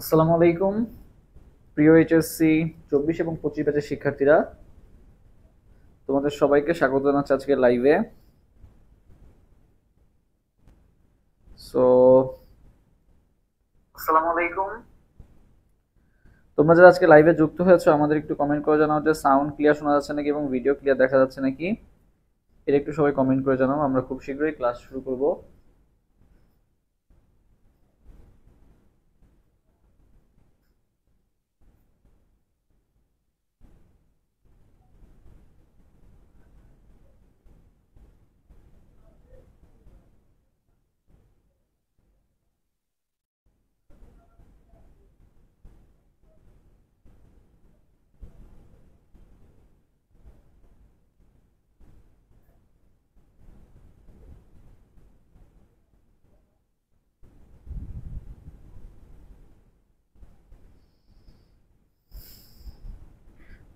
আসসালামু আলাইকুম প্রিয় এইচএসসি 24 এবং 25 ব্যাচের শিক্ষার্থীরা, তোমাদের সবাইকে স্বাগত জানাচ্ছি আজকে লাইভে। সো আসসালামু আলাইকুম। তোমরা যারা আজকে লাইভে যুক্ত হয়েছো আমাদের একটু কমেন্ট করে জানাও যে সাউন্ড ক্লিয়ার শোনা যাচ্ছে নাকি এবং ভিডিও ক্লিয়ার দেখা যাচ্ছে নাকি। এটা একটু সবাই কমেন্ট করে জানাও, আমরা খুব শীঘ্রই ক্লাস শুরু করব।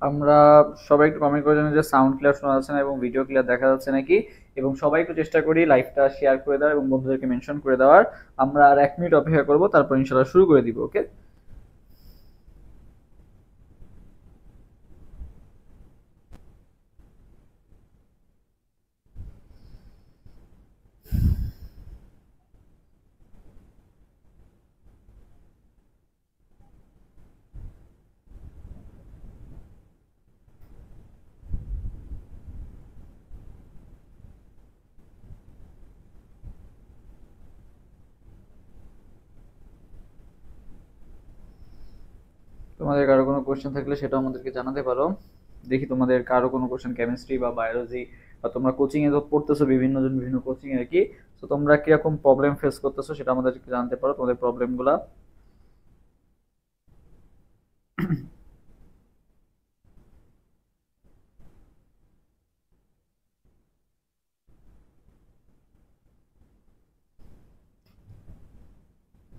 আমরা সবাই একটু কমেন্ট করে জানাই যে সাউন্ড ক্লিয়ার শোনা যাচ্ছে না এবং ভিডিও ক্লিয়ার দেখা যাচ্ছে নাকি, এবং সবাই একটু চেষ্টা করি লাইভটা শেয়ার করে দেওয়ার এবং বন্ধুদেরকে মেনশন করে দেওয়ার। আমরা আর 1 মিনিট অপেক্ষা করব, তারপর ইনশাআল্লাহ শুরু করে দিব। ওকে, তোমাদের কারো কোনো কোশ্চেন থাকলে সেটাও আমাদেরকে জানাতে পারো। দেখি তোমাদের কারো কোনো কোশ্চেন কেমিস্ট্রি বা বায়োলজি, বা তোমরা কোচিং এ তো পড়তেছো, বিভিন্ন জন বিভিন্ন কোচিং এ আর কি। তো তোমরা কিরকম প্রবলেম ফেস করতেছো সেটা আমাদেরকে জানাতে পারো, তোমাদের প্রবলেম গুলা।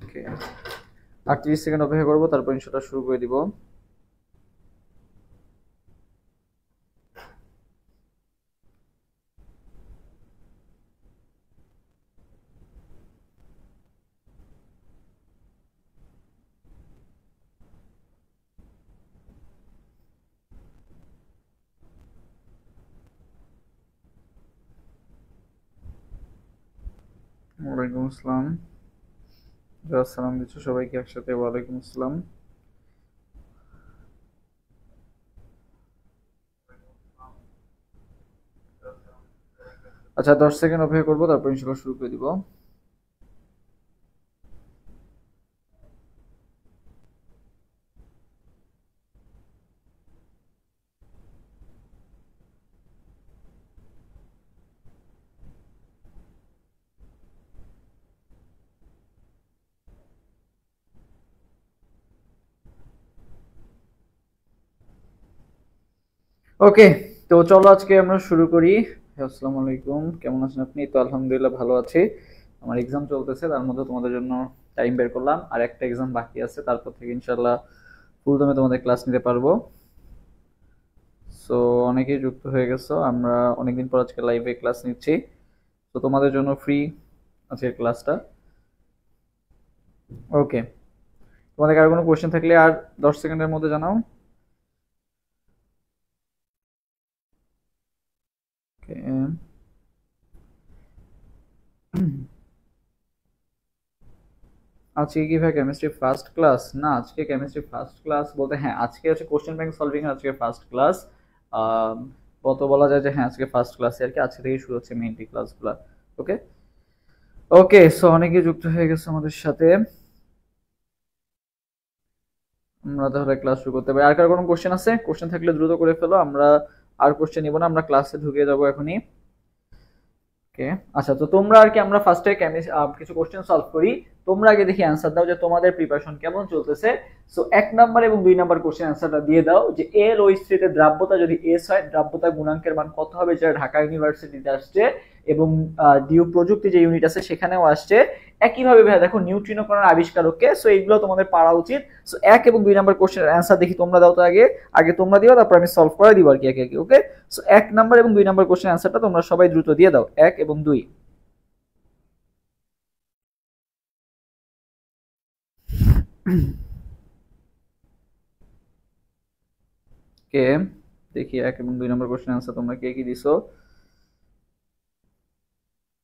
ওকে, 38 সেকেন্ড অপেক্ষা করবো, তারপর ইনশাল্লাহ শুরু করে দিব। ওয়ালাইকুম আসসালাম, সালাম দিচ্ছ সবাইকে একসাথে, ওয়ালাইকুম আসসালাম। আচ্ছা, 10 সেকেন্ড অপেক্ষা করবো, তারপর ইনশাল্লাহ শুরু করে দিব। ওকে, তো চলো আজকে আমরা শুরু করি। আসসালামু আলাইকুম, কেমন আছেন আপনি? তো আলহামদুলিল্লাহ ভালো আছি। আমার এক্সাম চলতেছে, তার মধ্যে তোমাদের জন্য টাইম বের করলাম। আর একটা এক্সাম বাকি আছে, তারপর থেকে ইনশাল্লাহ ফুল দমে তোমাদের ক্লাস নিতে পারবো। সো অনেকেই যুক্ত হয়ে গেছো, আমরা অনেকদিন পর আজকে লাইভে ক্লাস নিচ্ছি। তো তোমাদের জন্য ফ্রি আজকের ক্লাসটা। ওকে, তোমাদের আর কোনো কোয়েশ্চেন থাকলে আর 10 সেকেন্ডের মধ্যে জানাও। ওকে, আজকে কি ভাই কেমিস্ট্রি ফার্স্ট ক্লাস? না, আজকে কেমিস্ট্রি ফার্স্ট ক্লাস বলতে হ্যাঁ, আজকে হচ্ছে কোশ্চেন ব্যাংক সলভিং এর আজকে ফার্স্ট ক্লাস। কত বলা যায় যে হ্যাঁ আজকে ফার্স্ট ক্লাসে আর কি, আজকে থেকে শুরু হচ্ছে মেইনলি ক্লাসগুলো। ওকে, ওকে, সো অনেকে যুক্ত হয়ে গেছে আমাদের সাথে। আমরা তাহলে ক্লাস শুরু করতে পারি। আর কার কোনো কোশ্চেন আছে? কোশ্চেন থাকলে দ্রুত করে ফেলো, আমরা আর কোশ্চেন নিব না, আমরা ক্লাসে ঢুকে যাবো এখনই। ওকে, আচ্ছা, তো তোমরা আর কি, আমরা ফার্স্টে কিছু কোশ্চেন সলভ করি। তোমরা আগে দেখি অ্যান্সার দাও যে তোমাদের প্রিপারেশন কেমন চলতেছে। সো 1 নাম্বার এবং 2 নাম্বার কোশ্চেন অ্যান্সারটা দিয়ে দাও যে এর ওই স্থিতিতে দ্রাব্যতা যদি এস হয়, দ্রাব্যতা গুণাঙ্কের মান কত হবে, যেটা ঢাকা ইউনিভার্সিটিতে আসছে এবং ডিউ প্রযুক্তি যে ইউনিট আছে সেখানেও আসছে। একইভাবে ভাই দেখো নিউট্রিনো কণার আবিষ্কারককে। সো এইগুলো তোমাদের পারা উচিত। সো 1 এবং 2 নাম্বার কোশ্চেনের অ্যান্সার দেখি তোমরা দাও তো আগে, আগে তোমরা দিও, তারপর আমি সলভ করে দিব আর কি একে একে। ওকে, সো 1 নাম্বার এবং 2 নাম্বার কোশ্চেন অ্যান্সারটা তোমরা সবাই দ্রুত দিয়ে দাও, 1 এবং 2। কে দেখি 1 এবং 2 নম্বর কোশ্চেন आंसर তোমরা কে কি দিছো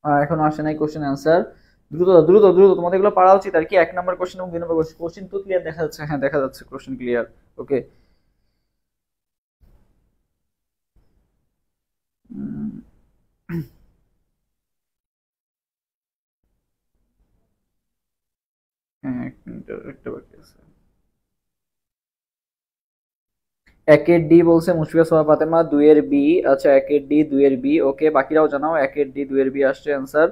এখনো আসে নাই কোশ্চেন आंसर দ্রুত দ্রুত দ্রুত তোমাদের এগুলো পড়া উচিত আর কি 1 নম্বর কোশ্চেন এবং 2 নম্বর কোশ্চেন তো ক্লিয়ার দেখা যাচ্ছে হ্যাঁ দেখা যাচ্ছে কোশ্চেন ক্লিয়ার ওকে হ্যাঁ এক মিনিট একটা বাকি আছে একের ডি বলছে মুশফিকা সোহা ফাতেমা 2 এর বি আচ্ছা একের ডি 2 এর বি ওকে বাকিরাও জানাও একের ডি 2 এর বি আসছে आंसर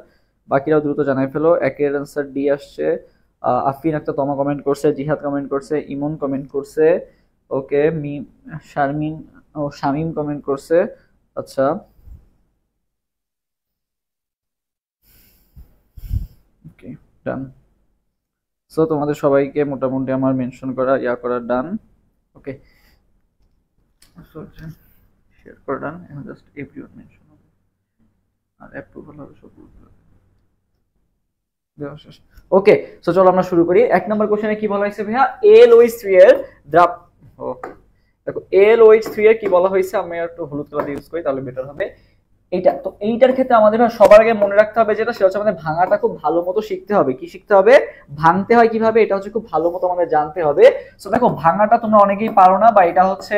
বাকিরাও দ্রুত জানাই ফেলো একের आंसर ডি আসছে আফিন একটা তমা কমেন্ট করছে জিহাদ কমেন্ট করছে ইমন কমেন্ট করছে ওকে মি শারমিন ও শামিম কমেন্ট করছে আচ্ছা ওকে ডান সো তোমাদের সবাইকে মোটামুটি আমার মেনশন করা করা ডান ওকে শেয়ার করে ডান এখন জাস্ট এভরিওয়ান মেনশন হবে আর অ্যাপ্রুভাল হবে সবগুলো ওকে সো চলো আমরা শুরু করি 1 নম্বর কোশ্চেনে কি বলা হয়েছে ভাইয়া AlOH3 এর দ্রাব দেখো AlOH3 এর কি বলা হয়েছে আমি একটু হলুদ কালার ইউজ করি তাহলে বেটার হবে এইটা তো এইটার ক্ষেত্রে আমাদের সবার আগে মনে রাখতে হবে যেটা সেটা হচ্ছে আমাদের ভাঙাটা খুব ভালো মতো শিখতে হবে কি শিখতে হবে ভাঙতে হয় কিভাবে এটা হচ্ছে খুব ভালো মতো আমাদের জানতে হবে সো দেখো ভাঙাটা তোমরা অনেকেই পারো না বা এটা হচ্ছে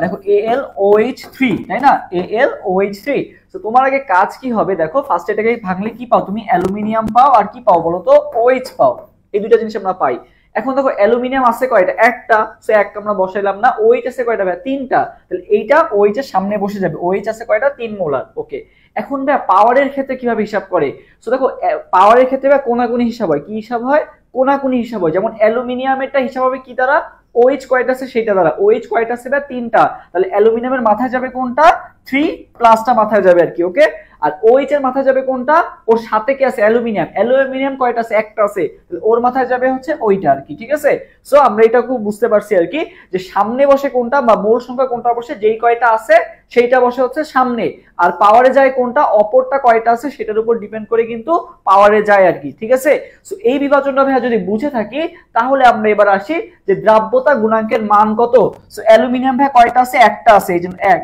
দেখো AlOH3 তাই না AlOH3 তো তোমার আগে কাজ কি হবে দেখো ফার্স্ট এটাকে ভাঙলে কি পাও তুমি অ্যালুমিনিয়াম পাও আর কি পাও বলো তো OH পাও এই দুটো জিনিস আমরা পাই এখন দেখো অ্যালুমিনিয়াম আছে কয়টা একটা সো একটা আমরা বসাইলাম না OH আছে কয়টা ভাই তিনটা তাহলে এইটা OH এর সামনে বসে যাবে OH আছে কয়টা 3 মোলার ওকে এখন ভাই পাওয়ারের ক্ষেত্রে কিভাবে হিসাব করে সো দেখো পাওয়ারের ক্ষেত্রে ভাই কোনাকুনি হিসাব হয় কি হিসাব হয় কোনাকুনি হিসাব হয় যেমন অ্যালুমিনিয়ামেরটা হিসাব হবে কি দ্বারা OH কয়টা আছে সেটা দ্বারা OH কয়টা আছে ভাই তিনটা তাহলে অ্যালুমিনিয়ামের মাথায় যাবে কোনটা 3 প্লাসটা মাথায় যাবে আর কি ওকে আর OH এর মাথায় যাবে কোনটা ওর সাথে কি আছে অ্যালুমিনিয়াম কয়টা আছে একটা আছে তাহলে ওর মাথায় যাবে হচ্ছে ওইটা আর কি ঠিক আছে সো আমরা এটা খুব বুঝতে পারছি আর কি যে সামনে বসে কোনটা বা মোল সংখ্যা কোনটা বসে যেই কয়টা আছে সেইটা বসে হচ্ছে সামনে আর পাওয়ারে যায় কোনটা অপরটা কয়টা আছে সেটার উপর ডিপেন্ড করে কিন্তু পাওয়ারে যায় আর কি ঠিক আছে সো এই বিভাজনটা ভাইয়া যদি বুঝে থাকি তাহলে আমরা এবার আসি যে দ্রাব্যতা গুণাঙ্কের মান কত সো অ্যালুমিনিয়াম ভাই কয়টা আছে একটা আছে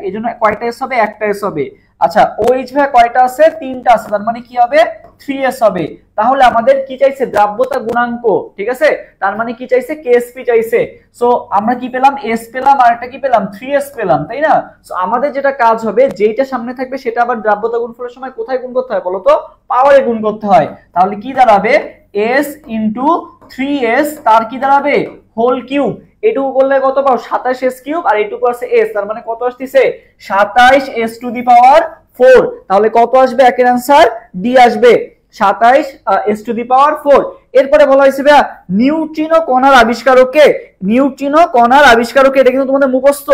এইজন্য কয়টা এস হবে একটা এস হবে আচ্ছা OH ভাই কয়টা আছে তিনটা আছে তার মানে কি হবে 3s হবে তাহলে আমাদের কি চাইছে দ্রাব্যতা গুণাঙ্ক ঠিক আছে তার মানে কি চাইছে KSP চাইছে সো আমরা কি পেলাম s পেলাম আর একটা কি পেলাম 3s পেলাম তাই না সো আমাদের যেটা কাজ হবে যেটা সামনে থাকবে সেটা আবার দ্রাব্যতা গুণফলের সময় কোথায় গুণ করতে হয় বলো তো পাওয়ারে গুণ করতে হয় তাহলে কি দাঁড়াবে s * 3s তার কি দাঁড়াবে হোল কিউব এটুকু করলে কত পাও 27s কিউব আর এটুকু আছে s তার মানে কত আসছে 27s টু দি পাওয়ার 4 তাহলে কত আসবে একের आंसर ডি আসবে 27s টু দি পাওয়ার 4 এরপরে বলা হয়েছে ভাই নিউট্রিনো কণার আবিষ্কারককে এটা কিন্তু তোমাদের মুখস্থ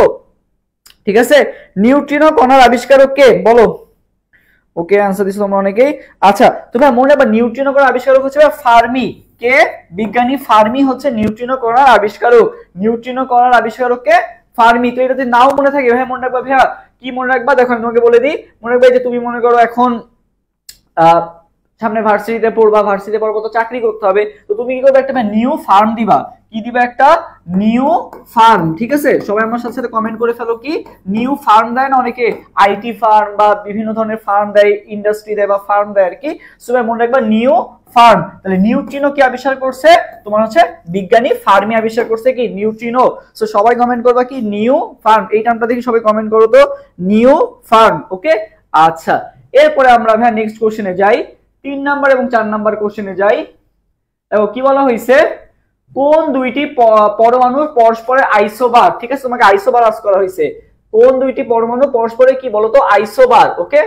ঠিক আছে নিউট্রিনো কণার আবিষ্কারককে বলো ওকে आंसर দিছো তোমরা অনেকেই আচ্ছা তোমরা মনে রাখবা নিউট্রিনো কণার আবিষ্কারক হচ্ছে ফার্মি কে বিজ্ঞানী ফার্মি হচ্ছে নিউট্রিনো কণার আবিষ্কারক কে ফার্মি তো এটা যদি নাও মনে থাকে ভাই মনে রাখবা ভাইয়া কি মনে রাখবা দেখো আমি তোমাকে বলে দিই মনে রাখবা যে তুমি মনে করো এখন সামনে ভার্সিটিতে পড়বা তো চাকরি করতে হবে তো তুমি কি করবে একটা নিউ ফার্ম দিবা কি দিবা একটা নিউ ফার্ম ঠিক আছে সবাই আমার সাথে কমেন্ট করে ফেলো কি নিউ ফার্ম দেয় না অনেকে আইটি ফার্ম বা বিভিন্ন ধরনের ফার্ম দেয় ইন্ডাস্ট্রি দেয় বা ফার্ম দেয় আর কি সবাই মনে রাখবা নিউ ফার্ম তাহলে নিউট্রিনো কি আবিষ্কার করছে তোমার হচ্ছে বিজ্ঞানী ফার্মি আবিষ্কার করছে কি নিউট্রিনো সো সবাই কমেন্ট করবা কি নিউ ফার্ম এই নামটা দেখি সবাই কমেন্ট করো তো নিউ ফার্ম ওকে আচ্ছা এরপরে আমরা ভাই নেক্সট কোশ্চেনে যাই 3 নাম্বার এবং 4 নাম্বার কোশ্চেনে যাই দেখো কি বলা হয়েছে কোন দুইটি পরমাণু পরস্পরের আইসোবার ঠিক আছে তোমাকে আইসোবার আস করা হয়েছে কোন দুইটি পরমাণু পরস্পরের কি বলতো আইসোবার ওকে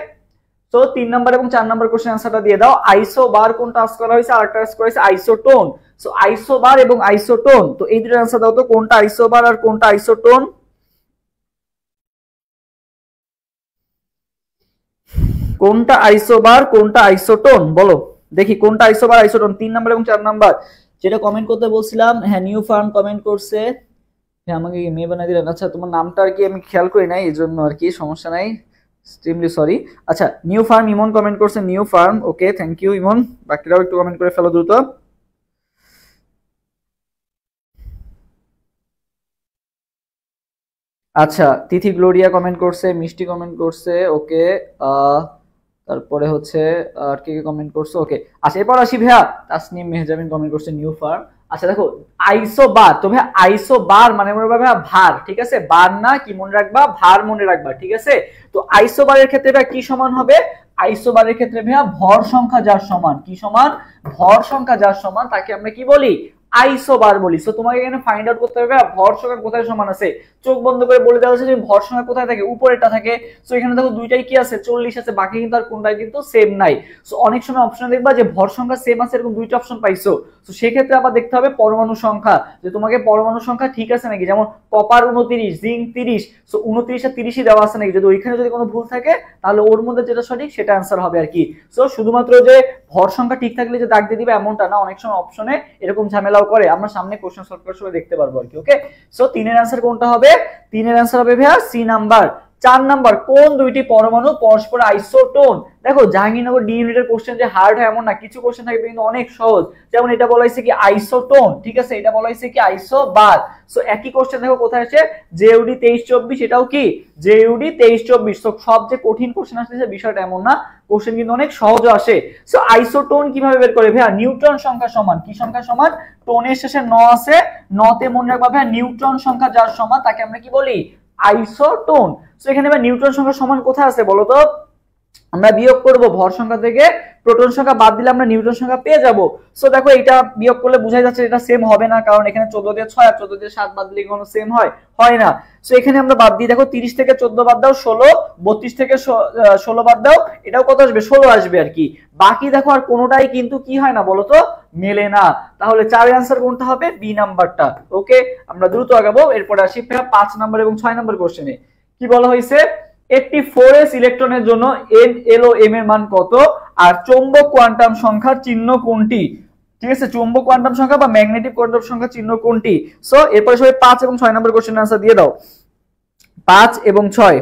তো 3 নাম্বার এবং 4 নাম্বার কোশ্চেন आंसरটা দিয়ে দাও আইসোবার কোনটা আস করা হয়েছে আর একটা আস করা হয়েছে আইসোটোন সো আইসোবার এবং আইসোটোন তো এই দুটোর आंसर দাও তো কোনটা আইসোবার আর কোনটা আইসোটোন কোনটা আইসোবার কোনটা আইসোটোন বলো দেখি কোনটা আইসোবার আইসোটোন 3 নাম্বার এবং 4 নাম্বার যেটা কমেন্ট করতে বলছিলাম হ্যাঁ নিউ ফার্ম কমেন্ট করছে হ্যাঁ আমাকে মেয়ে বানিয়ে দিলেন আচ্ছা তোমার নামটা আর কি আমি খেয়াল করি নাই এজন্য আর কি সমস্যা নাই এক্সট্রিমলি সরি আচ্ছা নিউ ফার্ম ইমন কমেন্ট করছে new farm okay thank you Emon বাকিরাও একটু কমেন্ট করে ফেলো দ্রুত আচ্ছা, তিথি গ্লোরিয়া কমেন্ট করছে, মিষ্টি কমেন্ট করছে, ওকে। তারপরে হচ্ছে আর কে কে কমেন্ট করছে, ওকে। আচ্ছা এরপর আসি ভাইয়া, তাসনিম মেহজাবিন কমেন্ট করছে নিউ ফার্ম। আচ্ছা দেখো আইসো বার, তো ভাইয়া আইসো বার মানে মনে রাখবা ভাইয়া ভার, ঠিক আছে, বার না, কি মনে রাখবা, ভার মনে রাখবা, ঠিক আছে। তো আইসো বারের ক্ষেত্রে ভাইয়া কি সমান হবে, আইসো বারের ক্ষেত্রে ভাইয়া ভর সংখ্যা যার সমান, কি সমান, ভর সংখ্যা যার সমান তাকে আমরা কি বলি, আইসোবার বলি। সো তোমাকে এখানে ফাইন্ড আউট করতে হবে ভর সংখ্যা কোথায় সমান আছে, চোখ বন্ধ করে বলে দেওয়া হচ্ছে যে ভর সংখ্যা কোথায় থাকে, উপরেরটা থাকে। সো এখানে দেখো দুইটাই কি আছে, 40 আছে, বাকি কিন্তু আর কোনটাই কিন্তু সেম নাই। সো অনেক সময় অপশনে দেখবা যে ভর সংখ্যা সেম আছে, এরকম দুইটা অপশন পাইছো। সো সেক্ষেত্রে আবার দেখতে হবে পরমাণু সংখ্যা, যে তোমাকে পরমাণু সংখ্যা ঠিক আছে নাকি, যেমন কপার 29, জিঙ্ক 30, সো 29 আর 30ই দেওয়া আছে নাকি, যদি ওইখানে যদি কোনো ভুল থাকে তাহলে ওর মধ্যে যেটা সঠিক সেটা অ্যান্সার হবে আর কি। সো শুধুমাত্র যে ভর সংখ্যা ঠিক থাকলে যে দাগ দিয়ে দিবে এমনটা না, অনেক সময় অপশনে এরকম ঝামেলাও করে, আমরা সামনে কোশ্চেন সলভ করার সময় দেখতে পারবো আর কি, ওকে। সো 3 এর অ্যান্সার কোনটা হবে, 3 এর অ্যান্সার হবে ভাইয়া সি নাম্বার। 4 নাম্বার, কোন দুইটি পরমাণু পরস্পর আইসোটোন। দেখো জাহাঙ্গীরনগর ডি ইউনিটের কোশ্চেন যে হার্ড হয় এমন না, কিছু কোশ্চেন থাকবে কিন্তু অনেক সহজ, যেমন এটা বলা হয়েছে কি আইসোটোন, ঠিক আছে, এটা বলা হয়েছে কি আইসোবার। সো একই কোশ্চেন দেখো কোথায় আছে, জেইউডি 23-24, এটাও কি জেইউডি 23-24। সো সব যে কঠিন কোশ্চেন আসছে বিষয়টা এমন না, কোশ্চেন কিন্তু অনেক সহজ আসে। সো আইসোটোন কিভাবে বের করে ভাইয়া, নিউট্রন সংখ্যা সমান, কি সংখ্যা সমান, টোনের শেষে ন আছে, নতে মনে রাখবা ভাইয়া নিউট্রন সংখ্যা যার সমান তাকে আমরা কি বলি, আইসোটোন। সো এখানে ভাই নিউট্রন সংখ্যা সমান কোথায় আছে বলো তো, আমরা বিয়োগ করব ভর সংখ্যা থেকে, প্রোটন সংখ্যা বাদ দিলে আমরা নিউট্রন সংখ্যা পেয়ে যাব। সো দেখো এটা বিয়োগ করলে বোঝাই যাচ্ছে এটা সেম হবে না, কারণ এখানে 14 দিয়ে 6 আর 14 দিয়ে 7 বাদ দিলে কোনো সেম হয় না। সো এখানে আমরা বাদ দিই, দেখো 30 থেকে 14 বাদ দাও 16, 32 থেকে 16 বাদ দাও, এটাও কত আসবে, 16 আসবে আর কি। বাকি দেখো আর কোনোটাই কিন্তু কি হয় না বলো তো, মেলে না। তাহলে 4 এর आंसर কোনটা হবে, বি নাম্বারটা, ওকে। আমরা দ্রুত আগাবো, এরপর আসি 5 নাম্বার এবং 6 নাম্বার কোশ্চেনে। কি বলা হয়েছে, একটি 4s ইলেকট্রনের জন্য NLOM এর মান কত, আর চৌম্বক কোয়ান্টাম সংখ্যার চিহ্ন কোনটি, ঠিক আছে, চৌম্বক কোয়ান্টাম সংখ্যা বা ম্যাগনেটিক কোয়ান্টাম সংখ্যার চিহ্ন কোনটি। সো এরপরে সবাই 5 এবং 6 নাম্বার কোশ্চেনের आंसर দিয়ে দাও, 5 এবং 6,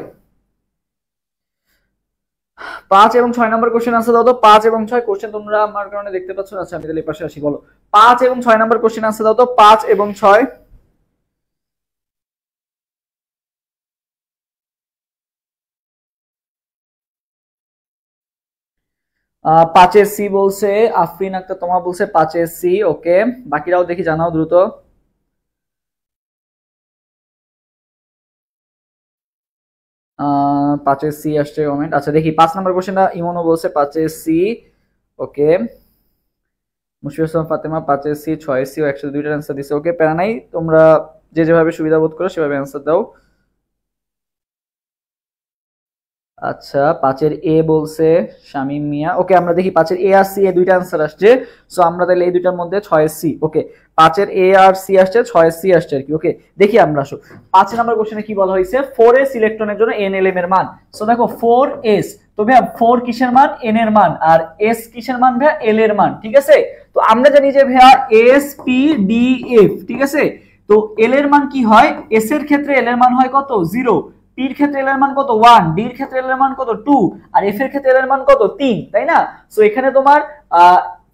5 এবং 6 নাম্বার কোশ্চেন आंसर দাও তো। 5 এবং 6 কোশ্চেন তোমরা আমার কারণে দেখতে পাচ্ছ না, আচ্ছা আমি তাহলে এই পাশে আসি, বলো 5 এবং 6 নাম্বার কোশ্চেন आंसर দাও তো, 5 এবং 6। 5 সি বলছে আফরিন আক্তার, তোমার বলছে 5 সি, ওকে। বাকিরাও দেখি জানাও দ্রুত। 5 সি আসছে কমেন্ট। আচ্ছা দেখি 5 নাম্বার কোশ্চেনটা ইমনও বলছে 5 সি, ওকে। মুশফিক হাসান ফাতেমা 5 সি, 6 সি ও 102টার অ্যান্সার দিছে, ওকে, প্যারা নাই, তোমরা যে যেভাবে সুবিধা বোধ করো সেভাবে অ্যান্সার দাও। আচ্ছা 5 এর এ বলছে শামিম মিয়া, ওকে। আমরা দেখি 5 এর এ আর সি, এ দুইটা आंसर আসছে। সো আমরা তাহলে এই দুইটার মধ্যে 6 সি, ওকে। 5 এর এ আর সি আসছে, 6 সি আসছে আর কি, ওকে। দেখি আমরা আসো 5 নাম্বার কোশ্চেনে কি বলা হয়েছে, 4s ইলেকট্রনের জন্য NLM এর মান। সো দেখো 4s, তো ভাই 4 কিসের মান, n এর মান, আর s কিসের মান ভাই, l এর মান, ঠিক আছে। তো আমরা জানি যে ভাইয়া s p d f, ঠিক আছে। তো l এর মান কি হয়, s এর ক্ষেত্রে l এর মান হয় কত, 0, পির ক্ষেত্রে এল এর মান কত, 1, ডির ক্ষেত্রে এল এর মান কত, 2, আর এফ এর ক্ষেত্রে এল এর মান কত, 3, তাই না। সো এখানে তোমার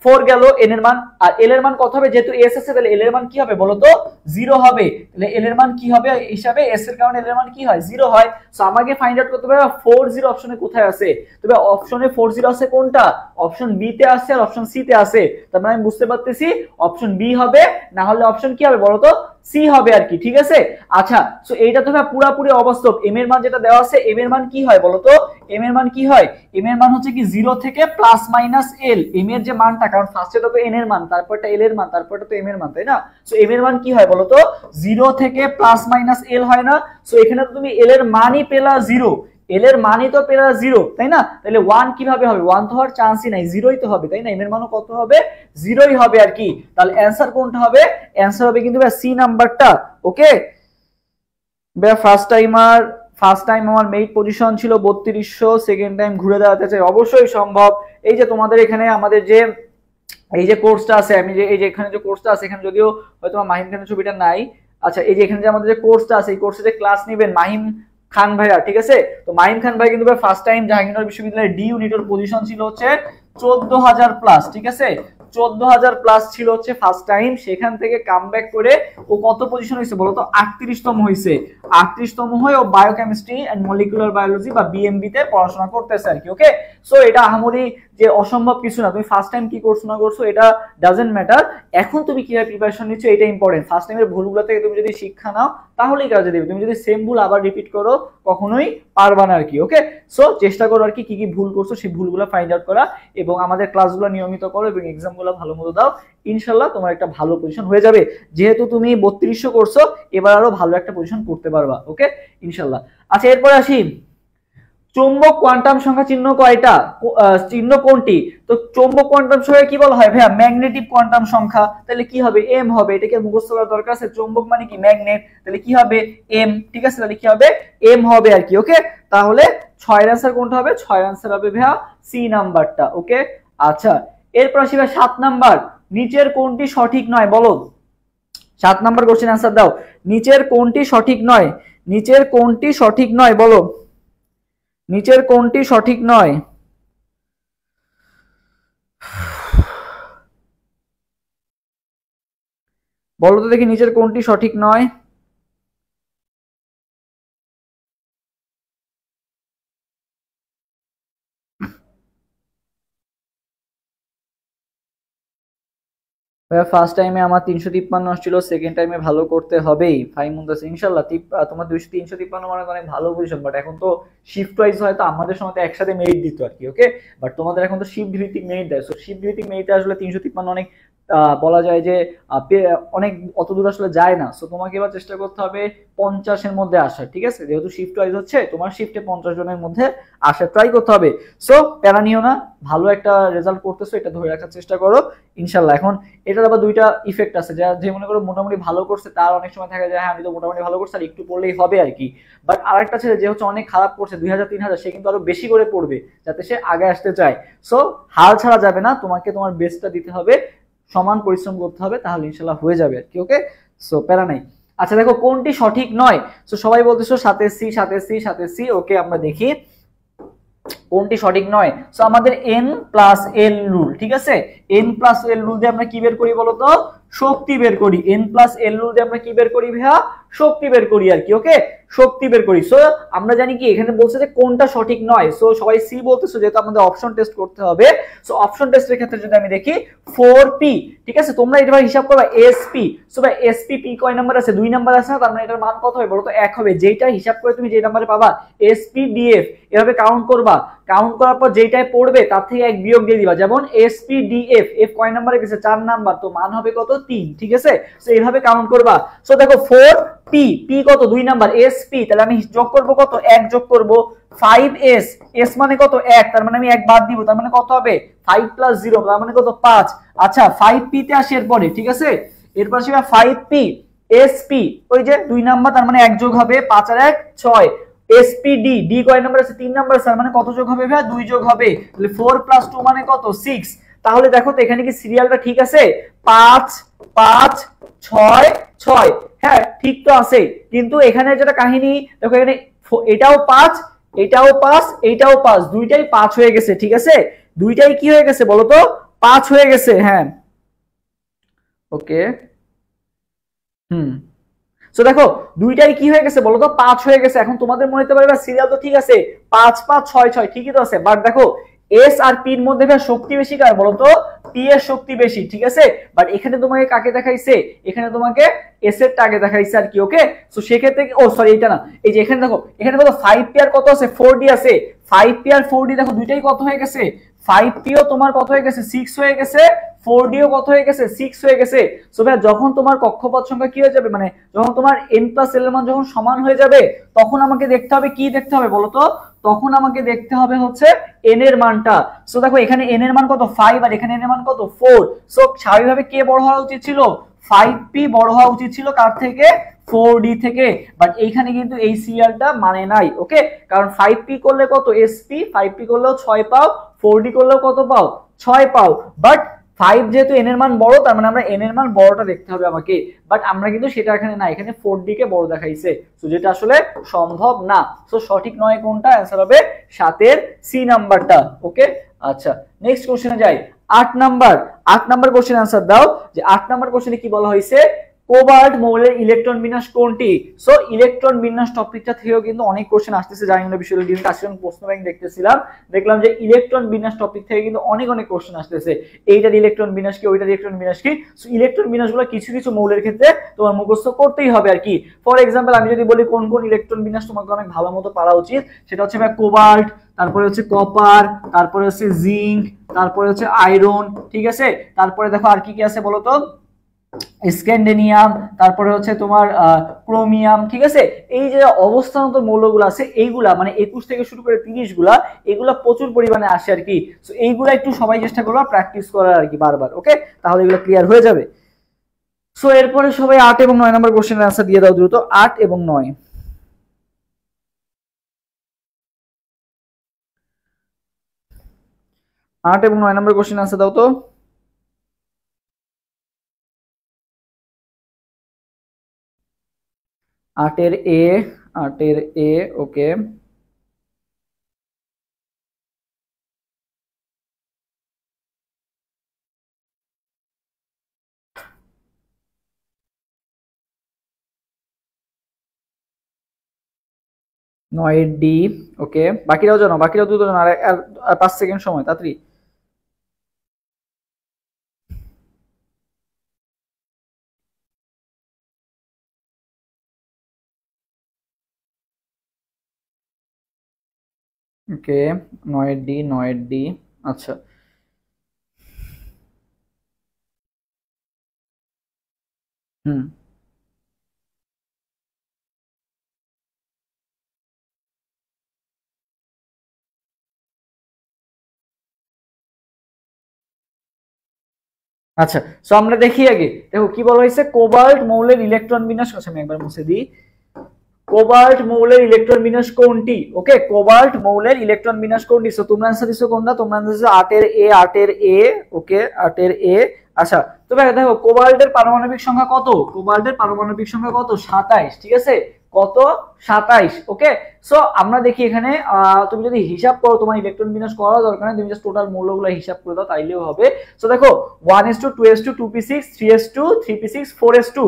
4 গেল, এন এর মান, আর এল এর মান কত হবে, যেহেতু এস আছে তাহলে এল এর মান কি হবে বলো তো, 0 হবে। তাহলে এল এর মান কি হবে হিসাবে, এস এর কারণে এল এর মান কি হয়, 0 হয়। সো আমাকে ফাইন্ড আউট করতে হবে 40 অপশনে কোথায় আছে। তবে অপশনে 40 আছে কোনটা, অপশন বি তে আছে আর অপশন সি তে আছে। তার মানে আমি বুঝতে পারতেছি অপশন বি হবে, না হলে অপশন কি হবে বলো তো, সি হবে আর কি, ঠিক আছে। আচ্ছা সো এইটা তো পুরোপুরি অবাস্তব, এম এর মান যেটা দেওয়া আছে, এম এর মান কি হয় বলতো, এম এর মান কি হয়, এম এর মান হচ্ছে কি 0 থেকে প্লাস মাইনাস এল, এম এর যে মানটা, কারণ ফার্স্টেটা তো এন এর মান, তারপরটা এল এর মান, তারপরটা তো এম এর মান, তাই না। সো এম এর মান কি হয় বলতো, 0 থেকে প্লাস মাইনাস এল হয় না। সো এখানে তো তুমি এল এর মানই পেলা 0, এল এর মানই তো পেলা 0, তাই না। তাহলে 1 কিভাবে হবে, 1 তো হওয়ার চান্সই নাই, 0ই তো হবে, তাই না। এম এর মানও কত হবে, 0ই হবে আর কি। তাহলে অ্যানসার কোনটা হবে, অ্যানসার হবে কিন্তু সি নাম্বারটা, ওকে। ভাই ফার্স্ট টাইম আমার মেইট পজিশন ছিল 3200, সেকেন্ড টাইম ঘুরে দাঁড়াতে চাই, অবশ্যই সম্ভব। এই যে তোমাদের এখানে আমাদের যে এই যে কোর্সটা আছে, আমি যে এই যে এখানে যে কোর্সটা আছে, এখানে যদিও হয়তো মাহিম খানের ছবিটা নাই। আচ্ছা এই যে এখানে যে আমাদের যে কোর্সটা আছে, এই কোর্সে যে ক্লাস নেবেন মাহিম খান ভাইয়া, ঠিক আছে। তো মাহিম খান ভাই কিন্তু ফার্স্ট টাইম জাহাঙ্গীরনগর বিশ্ববিদ্যালয়ের ডি ইউনিটের পজিশন ছিল হচ্ছে 14,000 প্লাস, ঠিক আছে, 14,000 প্লাস ছিল হচ্ছে ফার্স্ট টাইম, সেখান থেকে কামব্যাক করে ও কত পজিশন হয়েছে বলতো, 38তম হয়েছে। 38তম হয়ে ও বায়োকেমিস্ট্রি এন্ড মলিকুলার বায়োলজি বা বিএমবি তে পড়াশোনা করতেছে আর কি। ওকে, সো এটা আহামরি যে অসম্ভব কিছু না, তুমি ফার্স্ট টাইম কি করছো না করছো এটা ডাজেন্ট ম্যাটার, এখন তুমি কিভাবে প্রিপারেশন নিচ্ছ এটা ইম্পর্টেন্ট। ফার্স্ট টাইমের ভুলগুলো থেকে তুমি যদি শিক্ষা নাও তাহলেই কাজে দেবে, তুমি যদি সেম ভুল আবার রিপিট করো কখনোই পারবা না আর কি। ওকে, সো চেষ্টা করো আর কি কি ভুল করছো সেই ভুলগুলো ফাইন্ড আউট করা, এবং আমাদের ক্লাসগুলো নিয়মিত করো এবং এক্সামগুলো ভালো মতো দাও, ইনশাল্লাহ তোমার একটা ভালো পজিশন হয়ে যাবে। যেহেতু তুমি 3200 করছো, এবার আরো ভালো একটা পজিশন করতে পারবা। ওকে, ইনশাল্লাহ। আচ্ছা, এরপরে আসি, চৌম্বক কোয়ান্টাম সংখ্যা চিহ্ন কয়টা, চিহ্ন কোনটি? তো চৌম্বক কোয়ান্টাম সংখ্যা কি বলা হয় ভাইয়া? ম্যাগনেটিক কোয়ান্টাম সংখ্যা। তাহলে কি হবে? এম হবে। এটাকে মুখস্থ করার দরকার আছে, চৌম্বক মানে কি ম্যাগনেট, তাহলে কি হবে? এম। ঠিক আছে, তাহলে কি হবে? এম হবে আর কি। ওকে, তাহলে 6 এর आंसर কোনটা হবে? 6 এর आंसर হবে ভাইয়া সি নাম্বারটা। ওকে, আচ্ছা, এরপর আসি ভাই 7 নাম্বার, নিচের কোনটি সঠিক নয় বলো। 7 নাম্বার কোশ্চেন आंसर দাও, নিচের কোনটি সঠিক নয়, নিচের কোনটি সঠিক নয় বলো, নিচের কোনটি সঠিক নয়? বলো তো দেখি নিচের কোনটি সঠিক নয়। ফার্স্ট টাইমে আমার 353 আসছিল, সেকেন্ড টাইমে ভালো করতে হবেই ফাইন মুন্তাসির, ইনশাআল্লাহ। তোমার 353 মানে অনেক ভালো পজিশন, বাট এখন তো শিফট ওয়াইজ হয়তো আমাদের সময় তো একসাথে মেরিট দিত আর কি। ওকে, বাট তোমাদের এখন তো শিফট ভিত্তিক মেরিট দেয়, সো শিফট ভিত্তিক মেরিটে আসলে 353 অনেক বলা যায় যে অনেক অত দূর আসলে যায় না। সো তোমাকে এবার চেষ্টা করতে হবে 50-এর মধ্যে আসার। ঠিক আছে, যেহেতু শিফট ওয়াইজ হচ্ছে তোমার শিফটে 50 জনের মধ্যে আসার ট্রাই করতে হবে। সো প্যারা নিও না, ভালো একটা রেজাল্ট করতেছো, এটা ধরে রাখার চেষ্টা করো ইনশাল্লাহ। এখন এটার আবার দুইটা ইফেক্ট আছে, যে মনে করো মোটামুটি ভালো করছে তার অনেক সময় থাকে যে হ্যাঁ আমি তো মোটামুটি ভালো করছি আর একটু পড়লেই হবে আর কি, বাট আরেকটা ছেলে যে হচ্ছে অনেক খারাপ করছে 2000-3000, সে কিন্তু আরো বেশি করে পড়বে যাতে সে আগে আসতে চায়। সো হাল ছাড়া যাবে না, তোমাকে তোমার বেস্টটা দিতে হবে, সমান পরিশ্রম করতে হবে, তাহলে ইনশাল্লাহ হয়ে যাবে আর কি। ওকে, সো প্যারা নাই। আচ্ছা দেখো কোনটি সঠিক নয়, সো সবাই বলতেছো 7 সি 7 সি 7 সি। ওকে, আমরা দেখি কোনটি সঠিক নয়। সো আমাদের n প্লাস এল রুল, ঠিক আছে, n প্লাস এল রুল দিয়ে আমরা কি বের করি বলতো? শক্তি বের করি। n প্লাস এল রুল দিয়ে আমরা কি বের করি ভাইয়া? শক্তি বের করি আর কি। ওকে, শক্তি বের করি। সো আমরা জানি কি এখানে বলছে যে কোনটা সঠিক নয়, সো সবাই সি বলতেছো, যেহেতু আমাদের অপশন টেস্ট করতে হবে। সো অপশন টেস্টের ক্ষেত্রে যদি আমি দেখি 4p, ঠিক আছে, তোমরা এটা হিসাব করবা sp। সো ভাই sp p কয় নাম্বার আছে? 2 নাম্বার আছে না, তার মানে এটার মান কত হবে বলতো? 1 হবে। যেটা হিসাব করে তুমি যে নাম্বারে পাবা sp df, এভাবে কাউন্ট করবা, কাউন্ট করার পর যেটাই পড়বে তার থেকে 1 বিয়োগ দিয়ে দিবা। যেমন sp df, f কয় নাম্বারে গেছে? 4 নাম্বার, তো মান হবে কত? 3। ঠিক আছে, সো এইভাবে কাউন্ট করবা। সো দেখো 4p, p কত? 2 নাম্বার, sp, তাহলে আমি যোগ করব কত? 1 যোগ করব 5s, s মানে কত? 1, তার মানে আমি 1 বাদ দিব, তার মানে কত হবে? 5 + 0, তার মানে কত? 5। আচ্ছা 5p তে আসি এরপরে, ঠিক আছে, এরপর আসবে 5p sp, ওই যে 2 নাম্বার, তার মানে 1 যোগ হবে, 5 আর 1 6। spd, d কয় নাম্বার আছে? 3 নাম্বার, স্যার মানে কত যোগ হবে ভাই? 2 যোগ হবে, তাহলে 4 + 2 মানে কত? 6। তাহলে দেখো তো এখানে কি সিরিয়ালটা ঠিক আছে? 5 5 6 6, হ্যাঁ ঠিক তো আছে, কিন্তু এখানে যেটা কাহিনী দেখো, এখানে এটাও 5, এটাও 5, এটাও 5, দুইটাই 5 হয়ে গেছে। ঠিক আছে, দুইটাই কি হয়ে গেছে বলো তো? 5 হয়ে গেছে। হ্যাঁ, ওকে, সো দেখো দুইটাই কি হয়ে গেছে বলো তো? 5 হয়ে গেছে। এখন তোমাদের মনে হতে পারে সিরিয়াল তো ঠিক আছে, 5 5 6 6 ঠিকই তো আছে, বাট দেখো এস আর পি এর মধ্যে শক্তি বেশি কার বলো তো? পি এর শক্তি বেশি। ঠিক আছে, বাট এখানে তোমাকে কাকে দেখাইছে? এখানে তোমাকে এস এর টাকে দেখাইছে আর কি। ওকে, সো সেক্ষেত্রে ও সরি এটা না, এই যে এখানে দেখো, এখানে কত? 5p আর কত আছে? 4d আছে। 5p আর 4d দেখো দুইটাই কত হয়ে গেছে? 5p ও তোমার কত হয়ে গেছে? 6 হয়ে গেছে, 4d ও কত হয়ে গেছে? 6 হয়ে গেছে। সো ভাই যখন তোমার কক্ষপথ সংখ্যা কি হয়ে যাবে, মানে যখন তোমার n + l এর মান যখন সমান হয়ে যাবে, তখন আমাকে দেখতে হবে কি দেখতে হবে বলো তো? তখন আমাকে দেখতে হবে হচ্ছে n এর মানটা। সো দেখো এখানে n এর মান কত? 5, আর এখানে n এর মান কত? 4। সো স্বাভাবিকভাবে কে বড় হওয়া উচিত ছিল? 5p বড় হওয়া উচিত ছিল কার থেকে? 4d থেকে, বাট এইখানে কিন্তু এই সিরিয়ালটা মানে নাই। ওকে, কারণ 5p করলে কত? sp, 5p করলেও 6 পাও, 4d করলেও কত পাও? 6 পাও, বাট 5 যেহেতু n এর মান বড়, তার মানে আমরা n এর মান বড়টা দেখতে হবে আমাকে, বাট আমরা কিন্তু সেটা এখানে না, এখানে 4d কে বড় দেখাইছে, সো যেটা আসলে সম্ভব না। সো সঠিক নয় কোনটা? অ্যানসার হবে 7 এর সি নাম্বারটা। ওকে, আচ্ছা নেক্সট কোশ্চেনে যাই। 8 নাম্বার 8 নাম্বার কোশ্চেন आंसर দাও যে 8 নাম্বার কোশ্চেনে কি বলা হয়েছে কোবাল্ট মৌলের ইলেকট্রন বিন্যাস কোনটি সো ইলেকট্রন বিন্যাস টপিকটা থেকেও কিন্তু অনেক কোশ্চেন আসতেছে জানি না বিষয়ে ডিটেইলস আসলে প্রশ্ন ব্যাংক দেখতেছিলাম দেখলাম যে ইলেকট্রন বিন্যাস টপিক থেকে কিন্তু অনেক কোশ্চেন আসতেছে এইটার ইলেকট্রন বিন্যাস কি ওইটার ইলেকট্রন বিন্যাস কি সো ইলেকট্রন বিন্যাসগুলো কিছু কিছু মৌলের ক্ষেত্রে তোমার মুখস্থ করতেই হবে আর কি ফর एग्जांपल আমি যদি বলি কোন কোন ইলেকট্রন বিন্যাস তোমাকে অনেক ভালোমতো পড়া উচিত সেটা হচ্ছে ভাই কোবাল্ট তারপরে হচ্ছে কপার তারপরে হচ্ছে জিঙ্ক তারপরে হচ্ছে আয়রন ঠিক আছে তারপরে দেখো আর কি কি আছে বলো তো স্ক্যান্ডেনিয়াম তারপরে হচ্ছে তোমার ক্রোমিয়াম ঠিক আছে এই যে অবস্থান্তর মৌলগুলো আছে এইগুলা মানে 21 থেকে শুরু করে 30 গুলা এগুলা প্রচুর পরিমাণে আসে আর কি সো এইগুলা একটু সবাই চেষ্টা করবা প্র্যাকটিস করার আর কি বারবার ওকে তাহলে এগুলো ক্লিয়ার হয়ে যাবে সো এরপরে সবাই 8 এবং 9 নাম্বার কোশ্চেনের आंसर দিয়ে দাও দ্রুত 8 এবং 9 8 এবং 9 নাম্বার কোশ্চেন आंसर দাও তো 8 এর এ 8 এর এ ওকে 9 এর ডি ওকে বাকিরাও জানো বাকিরাও দ্রুত জানো আর 5 সেকেন্ড সময় তাড়াতাড়ি ওকে 9 এর ডি 9 এর ডি আচ্ছা হুম আচ্ছা সো আমরা দেখি আগে দেখো কি বলা হয়েছে কোবাল্ট মৌলের ইলেকট্রন বিন্যাস আচ্ছা আমি একবার মুছে দিই কোবাল্ট মৌলের ইলেকট্রন বিন্যাস কোনটি ওকে কোবাল্ট মৌলের ইলেকট্রন বিন্যাস কোনটি সো তোমরা आंसर দিছো কোনটা তোমরা आंसर দিছো 8 এর এ 8 এর এ ওকে 8 এর এ আচ্ছা তবে দেখো কোবাল্টের পারমাণবিক সংখ্যা কত কোবাল্টের পারমাণবিক সংখ্যা কত 27 ঠিক আছে কত 27 ওকে সো আমরা দেখি এখানে তুমি যদি হিসাব করো তোমার ইলেকট্রন বিন্যাস করা দরকার নেই তুমি জাস্ট টোটাল মৌলগুলো হিসাব করে দাও তাইলেও হবে সো দেখো 1s2 2s2 2p6 3s2 3p6 4s2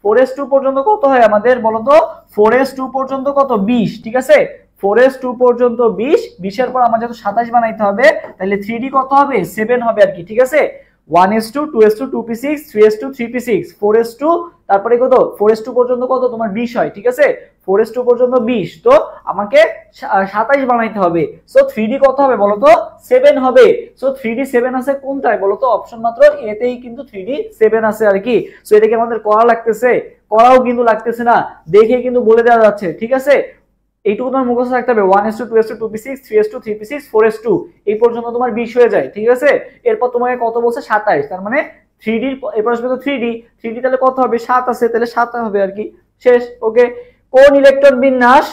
4s2 পর্যন্ত কত হয় আমাদের বলো তো 4s2 পর্যন্ত কত 20 ঠিক আছে 4s2 পর্যন্ত 20 20 এর পর আমাদের যত 27 বানাইতে হবে তাহলে 3d কত হবে 7 হবে আর কি ঠিক আছে 1s2 2s2 2p6 3s2 3p6 4s2 তারপরে কত 4s2 পর্যন্ত কত তোমার 20 হয় ঠিক আছে 4s2 পর্যন্ত 20 তো আমাকে 27 বানাইতে হবে সো 3d কত হবে বলো তো 7 হবে সো 3d 7 আছে কোনটায় বলো তো অপশন মাত্র এতেই কিন্তু 3d 7 আছে আর কি সো এটাকে আমাদের করা লাগতেছে করাও কিন্তু লাগতেছে না দেখে কিন্তু বলে দেওয়া যাচ্ছে ঠিক আছে এইটুকু তোমার মুখস্থ রাখতে হবে 1s2 2s2 2p6 3s2 3p6 4s2 এই পর্যন্ত তোমার 20 হয়ে যায় ঠিক আছে এরপর তোমাকে কত বলছে 27 তার মানে 3d এরপর আসবে তো 3d 3d তাহলে কত হবে 7 আছে তাহলে 7 হবে আর কি শেষ ওকে কোন ইলেকট্রন বিন্যাস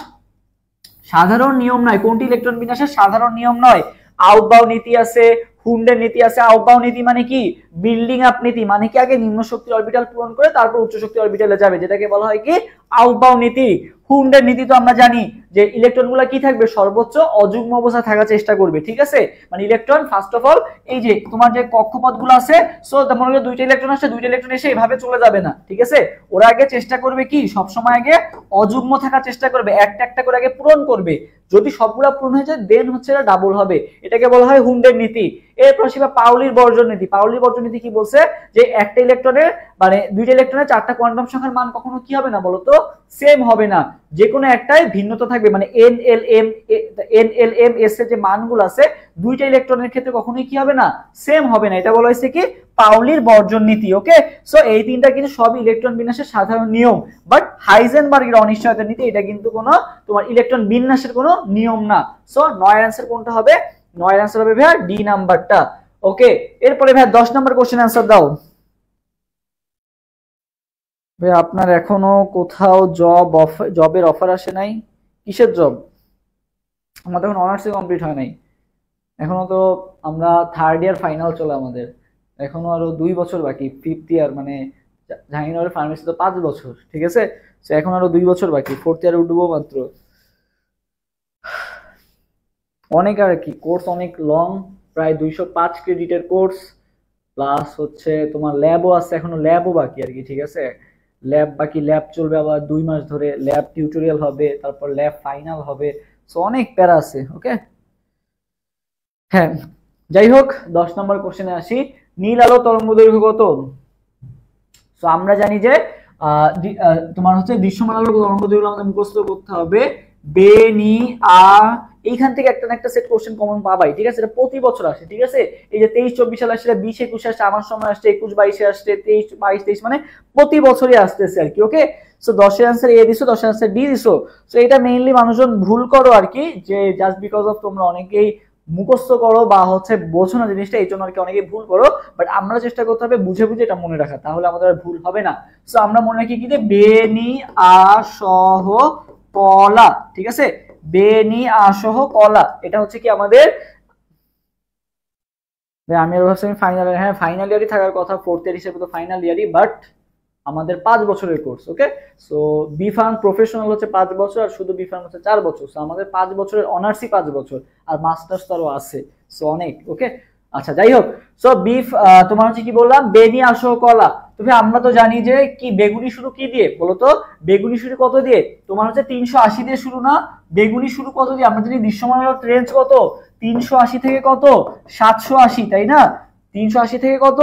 সাধারণ নিয়ম নয় কোনটি ইলেকট্রন বিন্যাসের সাধারণ নিয়ম নয় আউটবাউ নীতি আছে হুন্ডের নীতি আছে আউটবাউ নীতি মানে কি বিল্ডিং আপ নীতি মানে কি আগে নিম্ন শক্তি অরবিটাল পূরণ করে তারপর উচ্চ শক্তি অরবিটালে যাবে যেটাকে বলা হয় কি আউটবাউ নীতি হুন্ডের নীতি তো আমরা জানি যে ইলেকট্রনগুলো কি থাকবে সর্বোচ্চ অযুগ্ম অবস্থায় থাকার চেষ্টা করবে ঠিক আছে মানে ইলেকট্রন ফার্স্ট অফ অল এই যে তোমার যে কক্ষপথগুলো আছে সো মনে হলো দুইটা ইলেকট্রন আসছে দুইটা ইলেকট্রন এসে এইভাবে চলে যাবে না ঠিক আছে ওরা আগে চেষ্টা করবে কি সব সময় আগে অযুগ্ম থাকার চেষ্টা করবে একটা একটা করে আগে পূরণ করবে যদি সবগুলা পূরণ হয়ে যায় দেন হচ্ছে এটা ডাবল হবে এটাকে বলা হয় হুন্ডের নীতি এরপর আসবে পাউলির বর্জন নীতি পাউলির বর্জন নীতি কি বলছে যে একটা ইলেকট্রনের মানে দুইটা ইলেকট্রনের চারটা কোয়ান্টাম সংখ্যার মান কখনো কি হবে না বলতো সেম হবে না যে কোনো একটাই ভিন্নতা থাকবে মানে NLM S এর যে মানগুলো আছে দুইটা ইলেকট্রনের ক্ষেত্রে কখনোই কি হবে না সেম হবে না এটা বলা হয়েছে কি পাউলির বর্জন নীতি ওকে সো এই তিনটা কিন্তু সব ইলেকট্রন বিন্যাসের সাধারণ নিয়ম বাট হাইজেনবার্গের অনিশ্চয়তা নীতি এটা কিন্তু কোনো তোমার ইলেকট্রন বিন্যাসের কোনো নিয়ম না সো 9 এর आंसर কোনটা হবে 9 এর आंसर হবে ভাই ডি নাম্বারটা ওকে এরপরে ভাই 10 নাম্বার কোশ্চেন आंसर দাও ভাই আপনার এখনো কোথাও জবের অফার আসে নাই কিসের জব আমাদের এখন অনার্স কমপ্লিট হয় নাই এখনো তো আমরা থার্ড ইয়ার ফাইনাল চলে আমাদের এখনো আরো 2 বছর বাকি ফিফথ ইয়ার মানে জাহাঙ্গীরনগরের ফার্মেসি তো 5 বছর ঠিক আছে তো এখন আরো 2 বছর বাকি ফোর্থ ইয়ারে উঠবো মাত্র অনেক আর কি কোর্স অনেক লং প্রায় 205 ক্রেডিটের কোর্স প্লাস হচ্ছে তোমার ল্যাবও আছে, এখনো ল্যাবও বাকি আর কি, ঠিক আছে, ল্যাব বাকি, ল্যাব চলবে আবার 2 মাস ধরে, ল্যাব টিউটোরিয়াল হবে, তারপর ল্যাব ফাইনাল হবে, সো অনেক প্যারা আছে। ওকে, হ্যাঁ, যাই হোক 10 নম্বর কোশ্চেনে আসি। নীল আলো তরঙ্গ দৈর্ঘ্য কত? তো আমরা জানি যে তোমার হচ্ছে দৃশ্যমান আলোর তরঙ্গ দৈর্ঘ্য আমাদের মুখস্থ করতে হবে বে নি আ, এইখান থেকে একটা না একটা সেট কোশ্চেন কমন পাবাই, ঠিক আছে, এটা প্রতি বছর আসে, ঠিক আছে, এই যে 23-24 সালে আসছে, 20-21 আসছে, আমার সময় আসছে 21-22 আসছে, 23-22-23, মানে প্রতি বছরই আসতেছে আর কি। ওকে, সো 10-এর আনসার এ দিছো, 10-এর আনসার ডি দিছো। সো এটা মেইনলি মানুষজন ভুল করো আর কি, যে জাস্ট বিকজ অফ তোমরা অনেকেই মুখস্থ করো বা হচ্ছে বোঝো না জিনিসটা, এই জন্য আর কি অনেকেই ভুল করো, বাট আমরা চেষ্টা করতে হবে বুঝে বুঝে এটা মনে রাখা, তাহলে আমাদের আর ভুল হবে না। সো আমরা মনে রাখি কি, যে বেনি আসহ কলা, ঠিক আছে, বেনি আসহ কলা, এটা হচ্ছে কি আমাদের, আমি আর ভাবছি আমি ফাইনাল, হ্যাঁ ফাইনাল ইয়ারই থাকার কথা, 4th ইয়ার হিসেবে তো ফাইনাল ইয়ারই, বাট আমাদের 5 বছরের কোর্স। ওকে, সো বি ফার্ম প্রফেশনাল হচ্ছে 5 বছর, আর শুধু বি ফার্ম হচ্ছে 4 বছর, সো আমাদের 5 বছরের অনার্সই 5 বছর, আর মাস্টার্স তো আরো আছে, সো অনেক। ওকে, আচ্ছা যাই হোক, সো বিফ তোমার হচ্ছে কি বললাম, বেনি আসো কলা। তবে আমরা তো জানি যে কি বেগুনি শুরু কি দিয়ে বলতো, বেগুনি শুরু কত দিয়ে, তোমার হচ্ছে 380 দিয়ে শুরু না, বেগুনি শুরু কত দিয়ে, আমরা জানি দৃশ্যমান আলোর রেঞ্জ কত, 380 থেকে কত, 780, তাই না, 380 থেকে কত,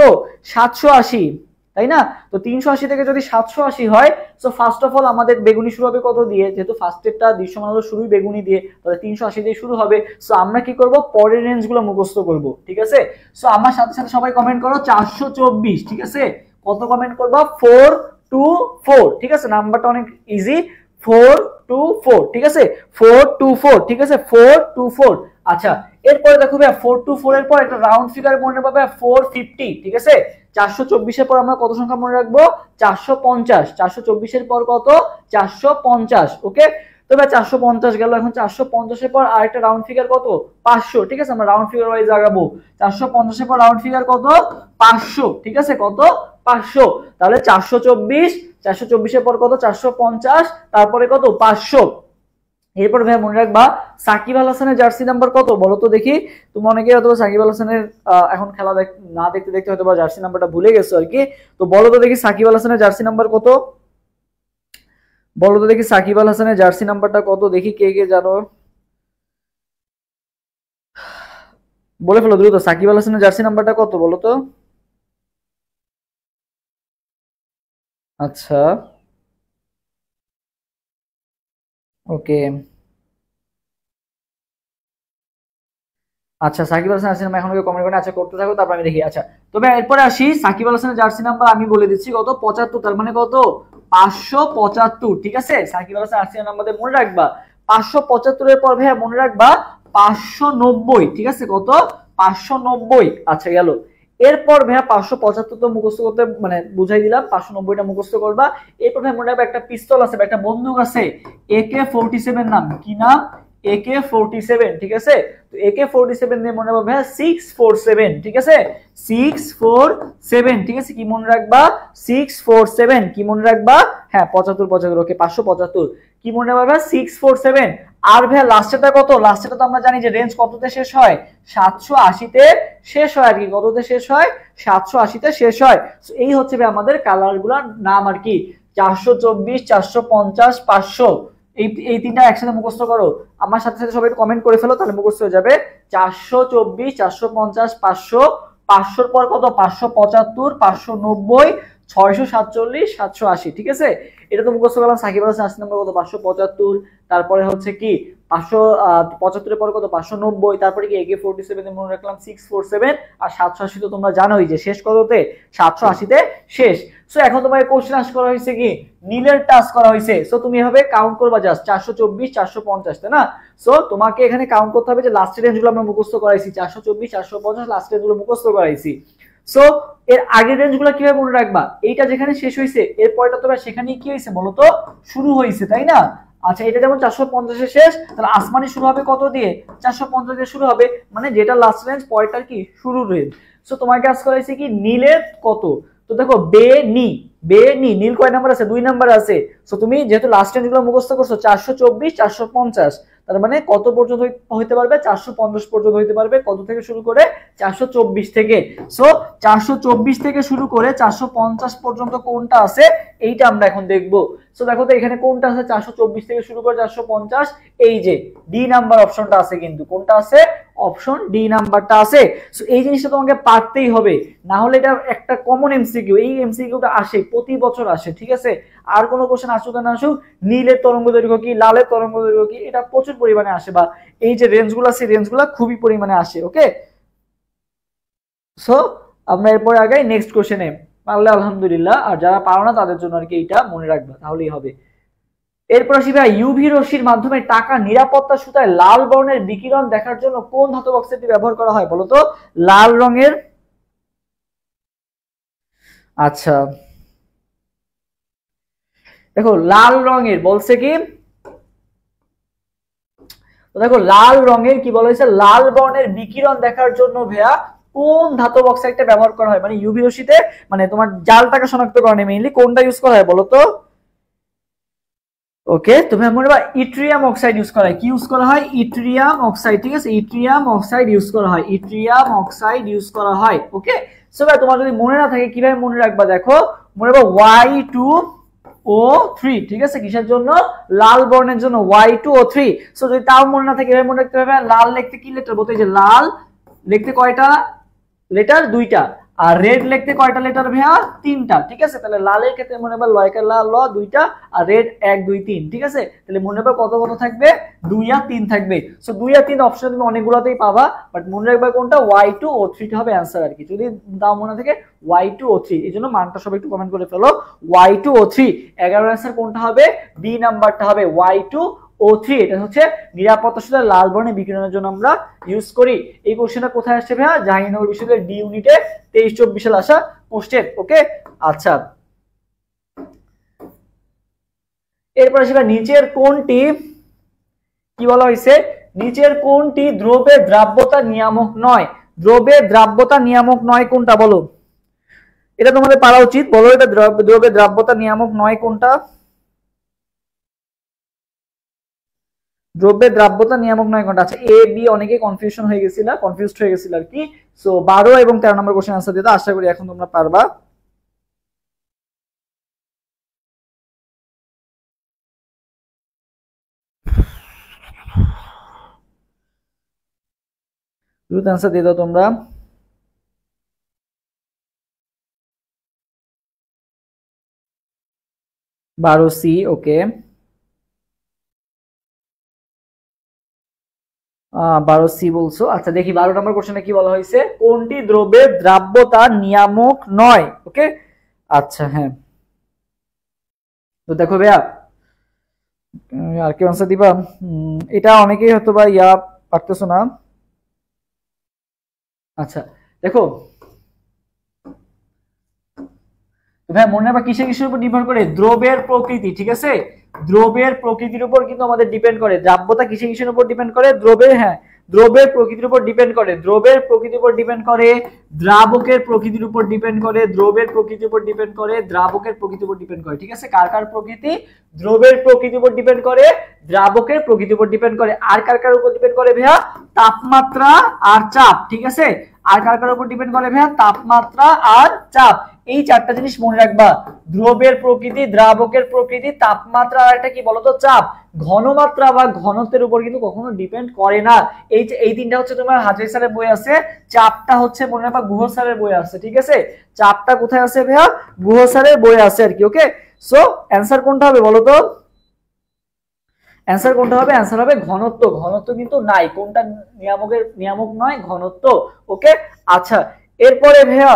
780, তাই না, তো 380 থেকে যদি 780 হয়, সো ফার্স্ট অফ অল আমাদের বেগুনি শুরু হবে কত দিয়ে, যেহেতু ফার্স্টেরটা দৃশ্যমান আলো শুরুই বেগুনি দিয়ে, তাহলে 380 দিয়ে শুরু হবে। সো আমরা কি করব, পরের রেঞ্জ গুলো মুখস্থ করব, ঠিক আছে। সো আমার সাথে সাথে সবাই কমেন্ট করো 424, ঠিক আছে, কত কমেন্ট করবা, 424, ঠিক আছে, নাম্বারটা অনেক ইজি, 424, ঠিক আছে, 424, ঠিক আছে, 424। আচ্ছা, এরপরে দেখো ভাই 424 এর পর একটা রাউন্ড ফিগার মনে রাখবে 450, ঠিক আছে, 424 এর পর আমরা কত সংখ্যা মনে রাখবো, 450, 424 এর পর কত, 450। ওকে, তো ভাই 450 গেল, এখন 450 এর পর আরেকটা রাউন্ড ফিগার কত, 500, ঠিক আছে, আমরা রাউন্ড ফিগার ওয়াইজ আগাবো, 450 এর পর রাউন্ড ফিগার কত, 500, ঠিক আছে, কত, 500, তাহলে 424, 424 এর পর কত, 450, তারপরে কত, 500। এরপর ভাই মনে রাখবা সাকিব আল হাসানের জার্সি নাম্বার কত বলো তো দেখি, তুমি অনেকে হয়তো সাকিব আল হাসানের এখন খেলা না দেখতে দেখতে হয়তো বা জার্সি নাম্বারটা ভুলে গেছো আর কি, তো বলো তো দেখি সাকিব আল হাসানের জার্সি নাম্বার কত, বলো তো দেখি সাকিব আল হাসানের জার্সি নাম্বারটা কত, দেখি কে কে জানো, বলে ফেলো দ্রুত, সাকিব আল হাসানের জার্সি নাম্বারটা কত বলো তো। আচ্ছা, ওকে, আচ্ছা সাকিব আল হাসান জার্সি নাম্বার এখন কমেন্ট করে, আচ্ছা করতে থাকো, তারপর আমি দেখি। আচ্ছা, তবে এরপরে আসি, সাকিব আল হাসানের জার্সি নাম্বার আমি বলে দিচ্ছি কত, 75, তার মানে কত, 575, ঠিক আছে, সাকিব আল হাসান জার্সি নাম্বার মনে রাখবা 575 এর পর ভাইয়া মনে রাখবা 590, ঠিক আছে, কত, 590। আচ্ছা গেল, এরপর ভাইয়া 575 তো মুখস্থ করতে মানে বুঝাই দিলাম, 590টা মুখস্থ করবা। এরপর ভাই মনে রাখবা একটা পিস্তল আছে বা একটা বন্দুক আছে, AK-47, নাম কি নাম, AK-47, ঠিক আছে, তো AK-47 দিয়ে মনে রাখবা ভাইয়া 647, ঠিক আছে, 647, ঠিক আছে, কি মনে রাখবা 647, কি মনে রাখবা, হ্যাঁ 75, ওকে 575, কি মনে রাখবা 647। আর ভাইয়া লাস্টেরটা কত, লাস্টেরটা তো আমরা জানি যে রেঞ্জ কততে শেষ হয়, 780 তে শেষ হয় আর কি, কততে শেষ হয়, 780 তে শেষ হয়। এই হচ্ছে ভাই আমাদের কালার গুলার নাম আর কি, 424, 450, 500, এই তিনটা একসাথে মুখস্থ করো, আমার সাথে সাথে সবাই কমেন্ট করে ফেলো, তাহলে মুখস্থ হয়ে যাবে। 424, 450, 500, 500 পর কত, 575, 590, 647, 780, ঠিক আছে, এটা তো মুখস্থ করলাম। সাকিব আল হাসান নাম্বার কত, 575, তারপরে হচ্ছে কি 575 পর কত, 590, তারপরে কি AK-47 মনে রাখলাম 647, আর 780 তো তোমরা জানোই যে শেষ কততে, 780 তে শেষ। সো এখন তোমার কোশ্চেন আস করা হয়েছে কি, নীলের টাস্ক করা হয়েছে, সো তুমি এভাবে কাউন্ট করবা জাস্ট 424, 450, তাই না, সো তোমাকে এখানে কাউন্ট করতে হবে যে লাস্টের রেঞ্জগুলো আমরা মুখস্থ করাইছি, 424, 450 লাস্ট রেঞ্জগুলো মুখস্থ করাইছি। সো এর আগের রেঞ্জগুলো কিভাবে মনে রাখবা, এইটা যেখানে শেষ হয়েছে এর পরেটা তো সেখানেই কি হয়েছে বলতো, শুরু হয়েছে, তাই না। আচ্ছা, এটা যেমন 450 এ শেষ, তাহলে আসমানি শুরু হবে কত দিয়ে, 450 দিয়ে শুরু হবে, মানে যেটা লাস্ট রেঞ্জ পরেরটার কি শুরুর রেঞ্জ। সো তোমাকে আজ করাইছে কি নীলের কত, তো দেখো বে নি, বেনি নীল কয় নাম্বার আছে 2 নাম্বার আছে সো তুমি যেহেতু লাস্ট রেঞ্জগুলো মুখস্থ করছো 424 450 তার মানে কত পর্যন্ত হইতে পারবে 450 পর্যন্ত হইতে পারবে কত থেকে শুরু করে 424 থেকে সো 424 থেকে শুরু করে 450 পর্যন্ত কোনটা আছে এইটা আমরা এখন দেখব সো দেখো তো এখানে কোনটা আছে 424 থেকে শুরু করে 450 এই যে ডি নাম্বার অপশনটা আছে কিন্তু কোনটা আছে অপশন ডি নাম্বারটা আছে সো এই জিনিসটা তোমাকে পারতেই হবে না হলে এটা একটা কমন এমসিকিউ এই এমসিকিউটা আসে প্রতি বছর আসে ঠিক আছে আর কোনো কোশ্চেন আসুক না আসুক নীলের তরঙ্গ দৈর্ঘ্য কি লালের তরঙ্গ দৈর্ঘ্য কি এটা প্রচুর পরিমাণে আসে বা এই যে রেঞ্জগুলো আছে রেঞ্জগুলো খুবই পরিমাণে আসে ওকে সো আমরা এরপর আগাই নেক্সট কোশ্চেনে পারলে আলহামদুলিল্লাহ আর যারা পারো না তাদের জন্য আর কি এটা মনে রাখবে তাহলেই হবে এরপর আসি ভাই ইউভি রশ্মির মাধ্যমে টাকা নিরাপত্তা সুতায় লাল বর্ণের বিকিরণ দেখার জন্য কোন ধাতব অক্সাইডটি ব্যবহার করা হয় বলো তো লাল রঙের আচ্ছা দেখো লাল রঙের বলছে কি দেখো লাল রঙের কি বলা হয়েছে লাল বর্ণের বিকিরণ দেখার জন্য ভাইয়া কোন ধাতব অক্সাইডটা ব্যবহার করা হয় মানে ইউভি রশ্মিতে মানে তোমার জালটাকে শনাক্তকরণে মেইনলি কোনটা ইউজ করা হয় বলো তো ওকে তুমি মনে রাখবা ইট্রিয়াম অক্সাইড ইউজ করা হয় কি ইউজ করা হয় ইট্রিয়াম অক্সাইড ঠিক আছে ইট্রিয়াম অক্সাইড ইউজ করা হয় ইট্রিয়াম অক্সাইড ইউজ করা হয় ওকে সো ভাই তোমার যদি মনে না থাকে কিভাবে মনে রাখবা দেখো মনে রাখবা Y2O3 ঠিক আছে কিসের জন্য লাল বর্ণের জন্য Y2O3 সো যদি তাও মনে না থাকে কিভাবে মনে রাখতে হবে লাল লিখতে কি লেটার বলতে যে লাল লিখতে কয়টা লেটার দুইটা আর রেড লিখতে কয়টা লেটার ভাইয়া তিনটা ঠিক আছে তাহলে লালের ক্ষেত্রে মনে হবে লয়কার লাল ল দুইটা আর রেড 1 2 3 ঠিক আছে তাহলে মনে হবে কত কত থাকবে 2 আর 3 থাকবে সো 2 আর 3 অপশন তুমি অনেকগুলোতেই পাবা বাট মনে রাখবে কোনটা Y2O3 টা হবে आंसर আর কি যদি দাও মনে থাকে Y2O3 এজন্য মানটা সবাই একটু কমেন্ট করে ফেলো Y2O3 11 आंसर কোনটা হবে বি নাম্বারটা হবে Y2O3 এটা হচ্ছে নিরাপত্তা সুতায় লাল বর্ণের বিকিরণের জন্য আমরা ইউজ করি এই কোশ্চেনটা কোথায় আসছে ভাইয়া জাহাঙ্গীরনগর বিশ্ববিদ্যালয়ের ডি ইউনিটে 23-24 সালে আসা কোশ্চেন ওকে আচ্ছা এরপর আসি নিচের কোনটি কি বলা হয়েছে নিচের কোনটি দ্রব্যের দ্রাব্যতা নিয়ামক নয় দ্রব্যের দ্রাব্যতা নিয়ামক নয় কোনটা বলো এটা তোমাদের পারা উচিত বলো এটা দ্রব্যের দ্রাব্যতা নিয়ামক নয় কোনটা দ্রব্যের দ্রাব্যতা নিয়ামক নয় কোনটা আচ্ছা এ বি অনেকে কনফিউজড হয়ে গেছিল আর কি সো 12 এবং 13 নম্বর কোশ্চেন आंसर দিতে আশা করি এখন তোমরা পারবা দ্রুত आंसर দিয়ে দাও তোমরা 12 সি ওকে 12 সি বলছো আচ্ছা দেখি 12 নম্বর কোশ্চেনে কি বলা হয়েছে কোনটি দ্রব্যের দ্রাব্যতা নিয়ামক নয় ওকে আচ্ছা হ্যাঁ তো দেখো ভাইয়া আর কি आंसर দিবা এটা অনেকেই হয়তো বা ইয়া পারতেছো না আচ্ছা দেখো ভাই মনে রাখবা কিসের উপর নির্ভর করে দ্রব্যের প্রকৃতি ঠিক আছে দ্রব্যের প্রকৃতির উপর কিন্তু আমাদের ডিপেন্ড করে দ্রাব্যতা কিসের উপর ডিপেন্ড করে দ্রব্যের প্রকৃতির উপর ডিপেন্ড করে দ্রব্যের প্রকৃতির উপর ডিপেন্ড করে দ্রাবকের প্রকৃতির উপর ডিপেন্ড করে দ্রব্যের প্রকৃতির উপর ডিপেন্ড করে দ্রাবকের প্রকৃতির উপর ডিপেন্ড করে ঠিক আছে কার প্রকৃতি দ্রব্যের প্রকৃতির উপর ডিপেন্ড করে দ্রাবকের প্রকৃতির উপর ডিপেন্ড করে আর কার উপর ডিপেন্ড করে ভাইয়া তাপমাত্রা আর চাপ ঠিক আছে আর কার উপর ডিপেন্ড করে ভাইয়া তাপমাত্রা আর চাপ এই চারটা জিনিস মনে রাখবা দ্রব্যের প্রকৃতি দ্রাবকের প্রকৃতি তাপমাত্রা আর একটা কি বলতো চাপ ঘনমাত্রা বা ঘনত্বের উপর কিন্তু কখনো ডিপেন্ড করে না এই তিনটা হচ্ছে তোমার হাজারি স্যারের বই আছে চাপটা হচ্ছে মনে রাখবা গুহ স্যারের বই আছে ঠিক আছে চাপটা কোথায় আছে ভাইয়া গুহ স্যারের বই আছে আর কি ওকে সো অ্যানসার কোনটা হবে বলো তো অ্যানসার কোনটা হবে অ্যানসার হবে ঘনত্ব কিন্তু নাই কোনটা নিয়ামক নয় ঘনত্ব ওকে আচ্ছা এরপরে ভাইয়া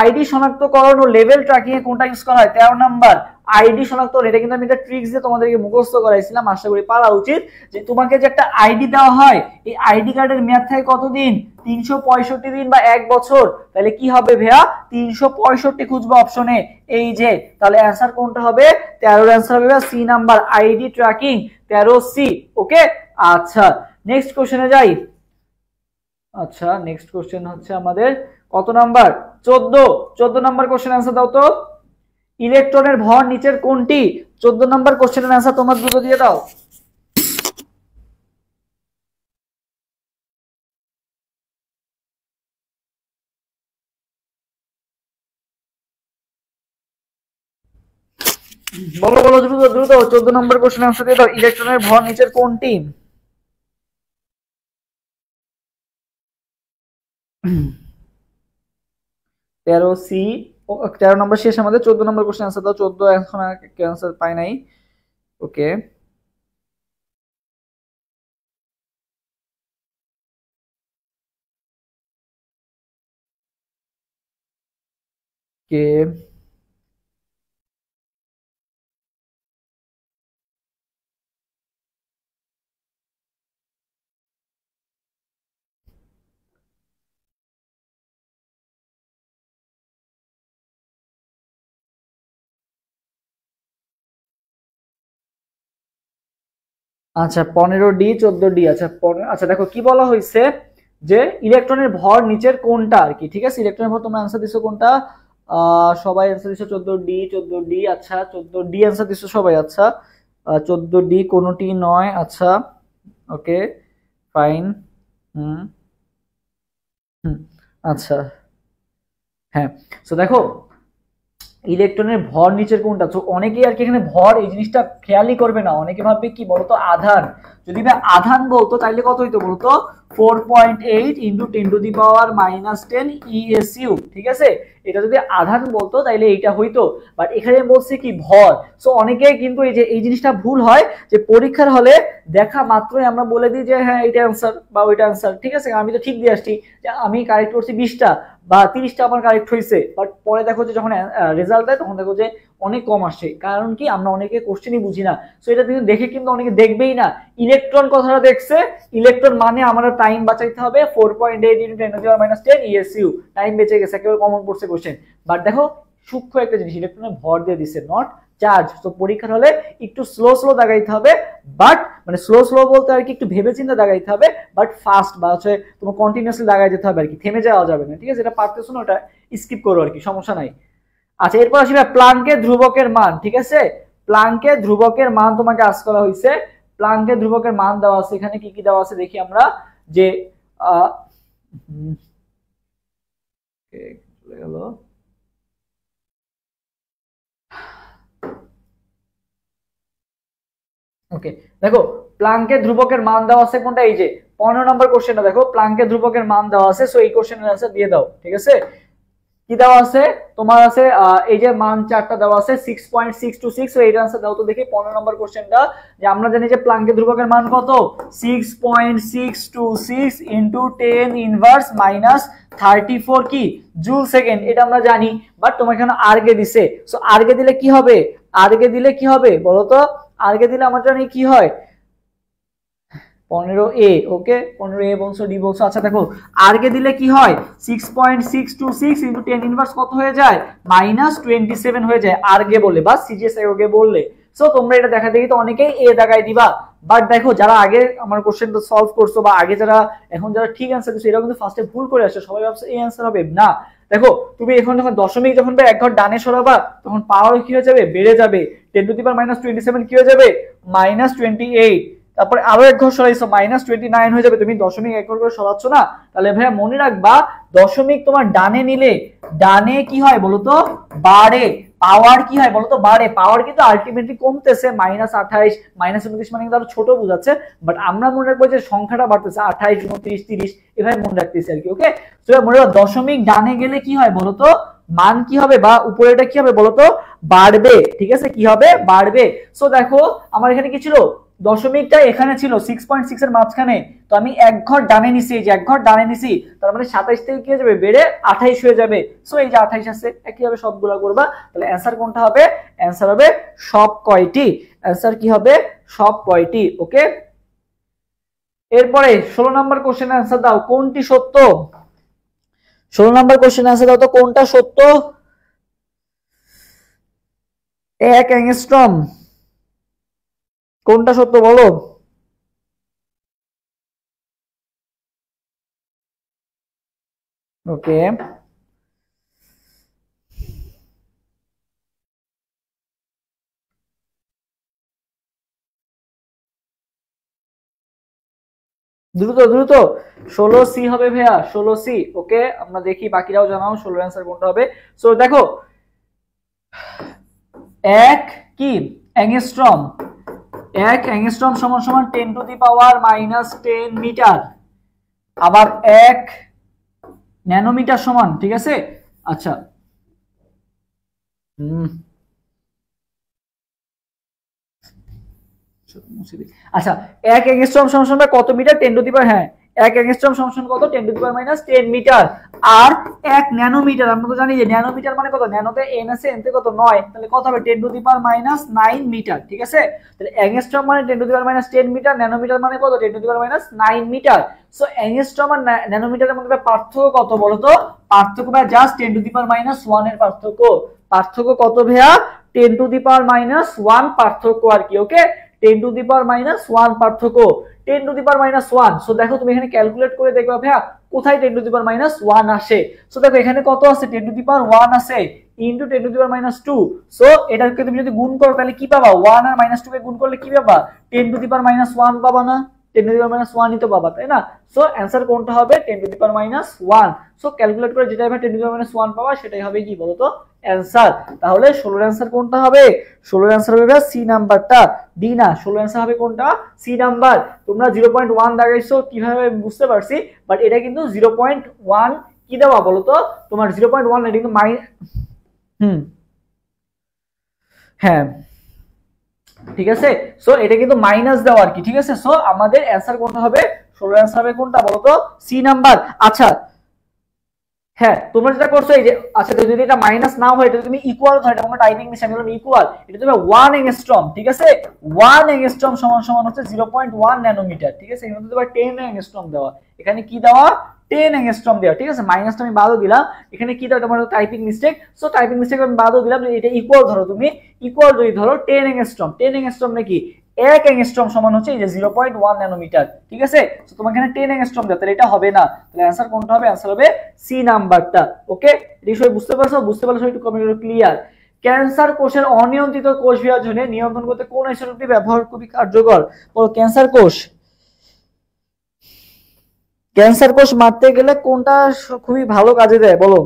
আইডি শনাক্তকরণ ও লেভেল ট্র্যাকিং এ কোনটা ইউজ করা হয় 13 নাম্বার আইডি শনাক্তকরণ এটা কিন্তু আমি একটা ট্রিক্স দিয়ে তোমাদেরকে মুখস্থ করাইছিলাম আশা করি পারা উচিত যে তোমাকে যে একটা আইডি দেওয়া হয় এই আইডি কার্ডের মেয়াদ থাকে কতদিন 365 দিন বা 1 বছর তাহলে কি হবে ভাইয়া 365 খুঁজবো অপশনে এই যে তাহলে অ্যানসার কোনটা হবে 13 এর অ্যানসার হবে C number ID tracking 13 C okay আচ্ছা নেক্সট কোশ্চেনে যাই আচ্ছা নেক্সট কোশ্চেন হচ্ছে আমাদের কত নাম্বার 14 নাম্বার কোশ্চেন आंसर দাও তো ইলেকট্রনের ভর নিচের কোনটি? 14 নম্বর কোশ্চেনের অ্যান্সার তোমরা দ্রুত দিয়ে দাও। বলো বলো দ্রুত দ্রুত, 14 নম্বর কোশ্চেনের অ্যান্সার দিয়ে দাও। ইলেকট্রনের ভর নিচের কোনটি? 13C, 13 নম্বর শেষ আমাদের। 14 নম্বর কোশ্চেন অ্যান্সার দাও। 14 এখন অ্যান্সার পাই নাই। ওকে, কে আচ্ছা 15D 14D। আচ্ছা আচ্ছা দেখো কি বলা হয়েছে যে ইলেকট্রনের ভর নিচের কোনটা আর কি। ঠিক আছে, ইলেকট্রনের ভর তোমরা অ্যান্সার দিছো কোনটা? সবাই অ্যান্সার দিছো 14D 14D। আচ্ছা 14D অ্যান্সার দিছো সবাই। আচ্ছা 14D কোনটি নয়। আচ্ছা ওকে ফাইন। হুম হুম আচ্ছা হ্যাঁ। তো দেখো ইলেকট্রনের ভর নিচের কোনটা, তো অনেকেই আর কি এখানে ভর এই জিনিসটা খেয়ালই করবে না। অনেকে ভাববে কি বলতো আধান, যদি ভাই আধান বলতো তাহলে কত হইতো বলতো? 4.8 ইন্টু 10⁻⁻10 ESU। ঠিক আছে, এটা যদি আধান বলতো তাইলে এইটা হইতো, বাট এখানে বলছে কি ভর। সো অনেকেই কিন্তু এই যে এই জিনিসটা ভুল হয় যে পরীক্ষার হলে দেখা মাত্রই আমরা বলে দিই যে হ্যাঁ এটা অ্যান্সার বা ওইটা অ্যান্সার। ঠিক আছে, আমি তো ঠিক দিয়ে আসছি যে আমি কারেক্ট করছি 20টা বা 30টা আমার কারেক্ট হয়েছে, বাট পরে দেখো যে যখন রেজাল্ট দেয় তখন দেখো যে অনেক কম আসে। কারণ কি আমরা অনেকে কোশ্চেনই বুঝি না। সো এটা কিন্তু দেখে কিন্তু অনেকে দেখবেই না। ইলেকট্রন কথাটা দেখছে, ইলেকট্রন মানে আমাদের টাইম বাঁচাইতে হবে 4.8 ইন্টু 10⁻10 ESU, টাইম বেঁচে গেছে, একেবারে কমন পড়ছে কোশ্চেন। বাট দেখো সূক্ষ্ম একটা জিনিস, ইলেকট্রনের ভর দিয়ে দিচ্ছে, নট চার্জ। তো পরীক্ষার হলে একটু স্লো স্লো দাগাইতে হবে, বাট মানে স্লো স্লো বলতে আর কি একটু ভেবে চিন্তে দাগাইতে হবে, বাট ফাস্ট বা হচ্ছে তোমার কন্টিনিউয়াসলি দাগাই যেতে হবে আর কি, থেমে যাওয়া যাবে না। ঠিক আছে, এটা পারতেছো না ওটা স্কিপ করো আর কি, সমস্যা নাই। আচ্ছা এরপর আসবে প্লাঙ্কের ধ্রুবকের মান। ঠিক আছে, প্লাঙ্কের ধ্রুবকের মান তোমাকে আজ করা হয়েছে। প্লাঙ্কের ধ্রুবকের মান দেওয়া আছে, এখানে কি কি দেওয়া আছে দেখি আমরা। যে আহ চলে গেল। ওকে দেখো প্লাঙ্কের ধ্রুবকের মান দেওয়া আছে কোনটা, এই যে 15 নম্বর কোশ্চেনটা দেখো, প্লাঙ্কের ধ্রুবকের মান দেওয়া আছে। সো এই কোশ্চেনের অ্যান্সার দিয়ে দাও। ঠিক আছে, কি দেওয়া আছে তোমার? আছে এই যে মান চারটা দেওয়া আছে 6.626। সো এইটার আনসার দাও তো দেখি 15 নম্বর কোশ্চেনটা। যে আমরা জানি যে প্লাঙ্কের ধ্রুবকের মান কত? 6.626 ইনটু 10⁻⁻34 কি জুল সেকেন্ড, এটা আমরা জানি। বাট তোমার এখানে আর্গে দিছে। সো আর্গে দিলে কি হবে? আর্গে দিলে কি হবে বলো তো? আর্গে দিলে আমরা জানি কি হয় 15A। ওকে 15A বলছো, ডি বলছো। আচ্ছা দেখো আর্গে দিলে কি হয় 6.626 ইন্টু 10 ইনভার্স কত হয়ে যায়? -27 হয়ে যায় আর্গে বলে বা সিজিএস আগে বললে। সো তোমরা এটা দেখা দেখি তো অনেকেই এ দাগায় দিবা। বাট দেখো যারা আগে আমার কোশ্চেনটা সলভ করছো বা আগে যারা এখন যারা ঠিক অ্যান্সার দিচ্ছে এরা কিন্তু ফার্স্টে ভুল করে আসছে, সবাই ভাবছে এই অ্যান্সার হবে না। দেখো তুমি এখন যখন দশমিক যখন এক ঘর ডানে সরাবা তখন পাওয়ার কি হয়ে যাবে? বেড়ে যাবে। 10⁻⁻27 কি হয়ে যাবে? -28। তারপরে আরো এক ঘর সরাইছো -29 হয়ে যাবে। তুমি দশমিক এক ঘর করে সরাচ্ছ না, তাহলে ভাইয়া মনে রাখবা দশমিক তোমার ডানে নিলে ডানে কি হয় বলতো? বাড়ে। পাওয়ার কি হয় বলতো? বাড়ে। পাওয়ার কিন্তু আলটিমেটলি কমতেছে, -28 -29 মানে কিন্তু আরো ছোট বোঝাচ্ছে, বাট আমরা মনে রাখবো যে সংখ্যাটা বাড়তেছে 28 29 30 এভাবে মনে রাখতেছি আর কি। ওকে, তো মনে রাখো দশমিক ডানে গেলে কি হয় বলতো? মান কি হবে বা উপরেটা কি হবে বলতো? বাড়বে। ঠিক আছে, কি হবে? বাড়বে। সো দেখো আমার এখানে কি ছিল? দশমিকটা এখানে ছিল 6.6 এর মাঝখানে, তো আমি এক ঘর ডানে নিছি, এই যে এক ঘর ডানে নিছি, তার মানে 27 থেকে কি হয়ে যাবে? বেড়ে 28 হয়ে যাবে। সো এই যে 28 আছে, একইভাবে সবগুলো করবা। তাহলে অ্যান্সার কোনটা হবে? অ্যান্সার হবে সব কয়টি। অ্যান্সার কি হবে? সব কয়টি। ওকে, এরপরে 16 নম্বর কোশ্চেন অ্যান্সার দাও, কোনটি সত্য? 16 নম্বর কোশ্চেন অ্যান্সার দাও তো, কোনটা সত্য? 1 অ্যাংস্ট্রম কোনটা সত্য বলো? ওকে দ্রুত দ্রুত। 16C হবে ভাইয়া, 16C। ওকে, আমরা দেখি বাকিরাও জানাও 16 অ্যান্সার কোনটা হবে। সো দেখো, এক কি অ্যাংস্ট্রম, এক অ্যাংস্ট্রম সমান সমান 10⁻⁻10 মিটার। আবার এক ন্যানোমিটার সমান, ঠিক আছে। আচ্ছা, আচ্ছা, এক অ্যাংস্ট্রম সমান কত মিটার, 10⁻, হ্যাঁ, এক অ্যাংস্ট্রম সমান কত, 10⁻⁻10 মিটার। আর এক ন্যানোমিটার, আমরা তো জানি যে ন্যানোমিটার মানে কত, ন্যানোতে n আছে, n তে কত 9, তাহলে কত হবে 10⁻⁹ মিটার, ঠিক আছে। তাহলে অ্যাংস্ট্রম মানে 10⁻�10 মিটার, ন্যানোমিটার মানে কত 10⁻⁹ মিটার। সো অ্যাংস্ট্রম আর ন্যানোমিটারের মধ্যে পার্থক্য কত বলো তো? পার্থক্য ভাই জাস্ট 10⁻⁻1 এর পার্থক্য। পার্থক্য কত ভাইয়া? 10⁻⁻1 পার্থক্য আর কি। ওকে, 10⁻⁻1 পার্থক্য, 10⁻⁻1। সো দেখো তুমি এখানে ক্যালকুলেট করে দেখবা ভাইয়া কোথায় 10⁻⁻1 আসে। সো দেখো এখানে কত আছে, 10⁻1 আছে ইনটু 10⁻²। সো এটাকে তুমি যদি গুণ করো তাহলে কি পাবা, 1 আর -2 কে গুণ করলে কি পাবা, 10⁻⁻1 পাবা না, 10⁻⁻1 ই তো পাবা, তাই না। সো অ্যানসার কোনটা হবে, 10⁻1। সো ক্যালকুলেট করে যেটা হবে 10⁻1 পাবা, সেটাই হবে কি বলতো অ্যানসার। তাহলে 16 অ্যানসার কোনটা হবে, 16 অ্যানসার হবে সি নাম্বারটা, ডি না। 16 অ্যানসার হবে কোনটা, সি নাম্বার। তোমরা 0.1 দাগাইছো কিভাবে বুঝতে পারছি, বাট এটা কিন্তু 0.1 কি দেওয়া বলো তো, তোমার 0.1 এটা কিন্তু হ্যাঁ, ঠিক আছে। সো এটা কিন্তু মাইনাস দেওয়া আর কি, ঠিক আছে। সো আমাদের অ্যানসার কোনটা হবে, 16 অ্যানসার হবে কোনটা বলতো, সি নাম্বার। আচ্ছা, হ্যাঁ, তোমরা যেটা করছো এই যে, আচ্ছা যদি এটা মাইনাস না হয়, এটা তুমি ইকুয়াল ধরো, এটা আমরা টাইপিং মিশন করলাম ইকুয়াল, এটা তুমি 1 অ্যাংস্ট্রম, ঠিক আছে। 1 অ্যাংস্ট্রম সমান সমান হচ্ছে 0.1 ন্যানোমিটার, ঠিক আছে। এখানে তোমার 10 অ্যাংস্ট্রম দেওয়া, এখানে কি দেওয়া, 10 অ্যাংস্ট্রম দেওয়া, ঠিক আছে। মাইনাসটা আমি বাদও দিলাম, এখানে কি দাও, তোমার typing mistake. So typing mistake আমি বাদও দিলাম, এটা ইকুয়াল ধরো, তুমি ইকুয়াল যদি ধরো 10 অ্যাংস্ট্রম, 10 অ্যাংস্ট্রম নাকি এক অ্যাংস্ট্রম সমান হচ্ছে এই যে 0.1 ন্যানোমিটার, ঠিক আছে। তো তোমার এখানে 10 অ্যাংস্ট্রম দেওয়া, তাহলে এটা হবে না। তাহলে অ্যানসার কোনটা হবে, অ্যানসার হবে সি নাম্বারটা। ওকে, এই বিষয় বুঝতে পারছো, বুঝতে পারছো, একটু কমেন্ট করে ক্লিয়ার। ক্যান্সার কোষের অনিয়ন্ত্রিত কোষ বিভাজনে নিয়ন্ত্রণ করতে কোন ঔষধটি ব্যবহার খুবই কার্যকর, বলো। ক্যান্সার কোষ, ক্যান্সার কোষ মারতে গেলে কোনটা খুবই ভালো কাজে দেয় বলো।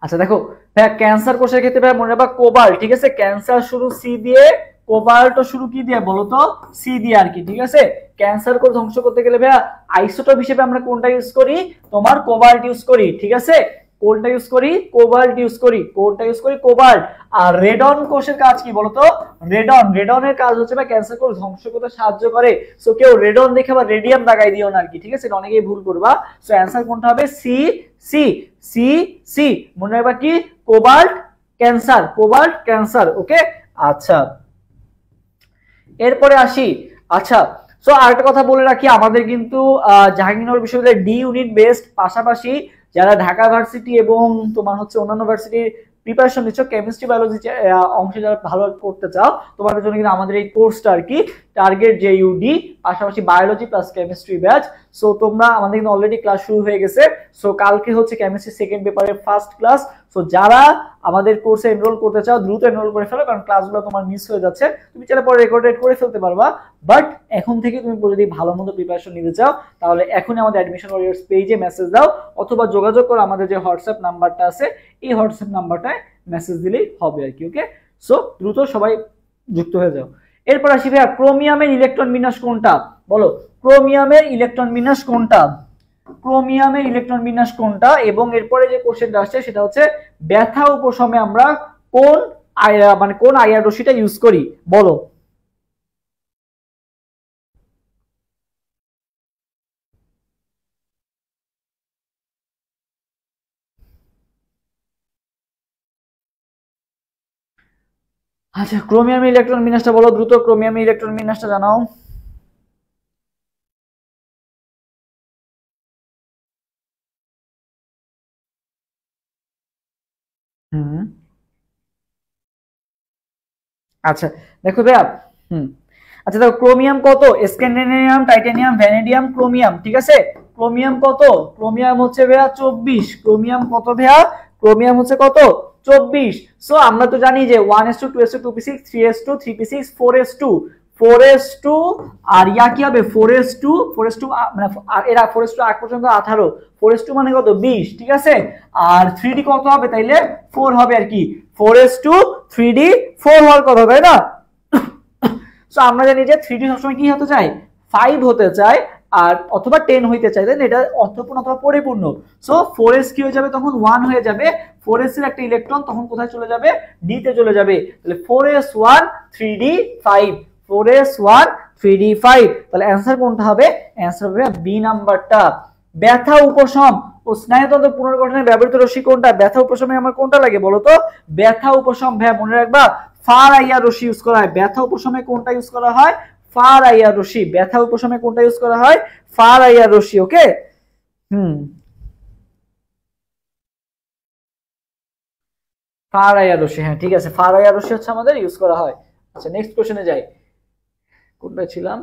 আচ্ছা দেখো ভাইয়া, ক্যান্সার কোষের ক্ষেত্রে ভাইয়া মনে রাখবা কোবাল্ট, ঠিক আছে। ক্যান্সার শুরু সি দিয়ে, কোবাল্ট শুরু কি দিয়ে বলো তো, সি দিয়ে আর কি, ঠিক আছে। ক্যান্সার কোষ ধ্বংস করতে গেলে ভাইয়া আইসোটোপ হিসেবে আমরা কোনটা ইউজ করি, তোমার কোবাল্ট ইউজ করি, ঠিক আছে। কোনটা ইউজ করি, কোবাল্ট ইউজ করি, কোনটা ইউজ করি, কোবাল্ট। আর রেডন কোষের কাজ কি বলতো, রেডন, রেডনের কাজ হচ্ছে ভাই ক্যান্সার কোষ ধ্বংস করতে সাহায্য করে। সো কেউ রেডন দেখে আবার রেডিয়াম লাগাই দিও না আর কি, ঠিক আছে, এটা অনেকেই ভুল করবা। সো অ্যানসার কোনটা হবে, সি, সি, সি, সি। মনে রাখবা কি, কোবাল্ট ক্যান্সার, কোবাল্ট ক্যান্সার। ওকে, আচ্ছা এরপরে আসি। আচ্ছা, সো আরেকটা কথা বলে রাখি, আমাদের কিন্তু জাহাঙ্গীরনগর বিশ্ববিদ্যালয়ের ডি ইউনিট বেসড, পাশাপাশি যারা ঢাকা ভার্সিটি এবং তোমার হচ্ছে অন্যান্য ভার্সিটির প্রিপারেশন নিচ্ছ, কেমিস্ট্রি বায়োলজি অংশে যারা ভালো করতে চাও, তোমাদের জন্য কিন্তু আমাদের এই কোর্সটা আর কি, টার্গেট যে ইউডি, পাশাপাশি biology plus chemistry batch. So তোমরা, আমাদের কিন্তু অলরেডি ক্লাস শুরু হয়ে গেছে। সো কালকে হচ্ছে কেমিস্ট্রি সেকেন্ড পেপারের ফার্স্ট ক্লাস। সো যারা আমাদের কোর্সে এনরোল করতে চাও দ্রুত এনরোল করে ফেলো, কারণ ক্লাসগুলো তোমার মিস হয়ে যাচ্ছে। তুমি চাইলে পরে রেকর্ডেড করে ফেলতে পারবা, বাট এখন থেকে তুমি যদি ভালো মতো প্রিপারেশন নিতে চাও, তাহলে এখনই আমাদের অ্যাডমিশন ওয়ারিয়র্স পেজে মেসেজ দাও, অথবা যোগাযোগ করো, আমাদের যে হোয়াটসঅ্যাপ নাম্বারটা আছে এই হোয়াটসঅ্যাপ নাম্বারটায় মেসেজ দিলেই হবে আর কি। ওকে, সো দ্রুত সবাই যুক্ত হয়ে যাও। এরপর আসি ভাইয়া, ক্রোমিয়ামের ইলেকট্রন বিন্যাস কোনটা বলো। ক্রোমিয়ামের ইলেকট্রন বিন্যাস কোনটা, ক্রোমিয়ামের ইলেকট্রন বিন্যাস কোনটা। এবং এরপরে যে কোশ্চেনটা আসছে সেটা হচ্ছে, ব্যথা উপশমে আমরা কোন মানে কোন আইআর রশ্মিটা ইউজ করি বলো। আচ্ছা, ক্রোমিয়ামের ইলেকট্রন বিন্যাসটা বলো দ্রুত, ক্রোমিয়ামের ইলেকট্রন বিন্যাসটা জানাও। হুম, আচ্ছা দেখো ভাইয়া, হুম, আচ্ছা দেখো ক্রোমিয়াম কত, স্ক্যান্ডিনেভিয়াম, টাইটানিয়াম, ভ্যানেডিয়াম, ক্রোমিয়াম, ঠিক আছে। ক্রোমিয়াম কত, ক্রোমিয়াম হচ্ছে ভাইয়া 24। ক্রোমিয়াম কত ভাইয়া, ক্রোমিয়াম হচ্ছে কত 24। সো আমরা তো জানি যে 1s2 2s2 2p6 3s2 3p6 4s2 4s2 আর ইয়া কি হবে 4s2 4s2 মানে এরা 4s2 আগ পর্যন্ত 18, 4s2 মানে কত 20, ঠিক আছে। আর 3d কত হবে তাইলে 4 হবে আর কি, 4s2 3d 4 হওয়ার কথা, তাই না। সো আমরা জানি যে 3d সবসময় কি হতে চায় 5 হতে চায়, আর অথবা 10 হইতে চায়, তাই না, এটা অর্থপূর্ণ অথবা পরিপূর্ণ। সো 4s কি হয়ে যাবে তখন 1 হয়ে যাবে, 4s এর একটা ইলেকট্রন তখন কোথায় চলে যাবে, d তে চলে যাবে। তাহলে 4s1 3d 5, 4s1 3d 5, তাহলে অ্যানসার কোনটা হবে, অ্যানসার হবে বি নাম্বারটা। ব্যথা উপশম ও স্নায়ুতন্ত্র পুনর্গঠনে ব্যবহৃত রশ্মি কোনটা, ব্যথা উপশমে আমার কোনটা লাগে বলো তো, ব্যথা উপশম ভাই মনে রাখবা ফার আইআর রশ্মি ইউজ করা হয়। ব্যথা উপশমে কোনটা ইউজ করা হয়, ফার আইআর রশ্মি। ব্যথা উপশমে কোনটা ইউজ করা হয়, ফার আইআর রশ্মি, ওকে। ফার আইআর রশ্মি, হ্যাঁ ঠিক আছে, ফার আইআর রশ্মি হচ্ছে আমাদের ইউজ করা হয়। আচ্ছা নেক্সট কোশ্চেনে যাই, কোনটা ছিলাম,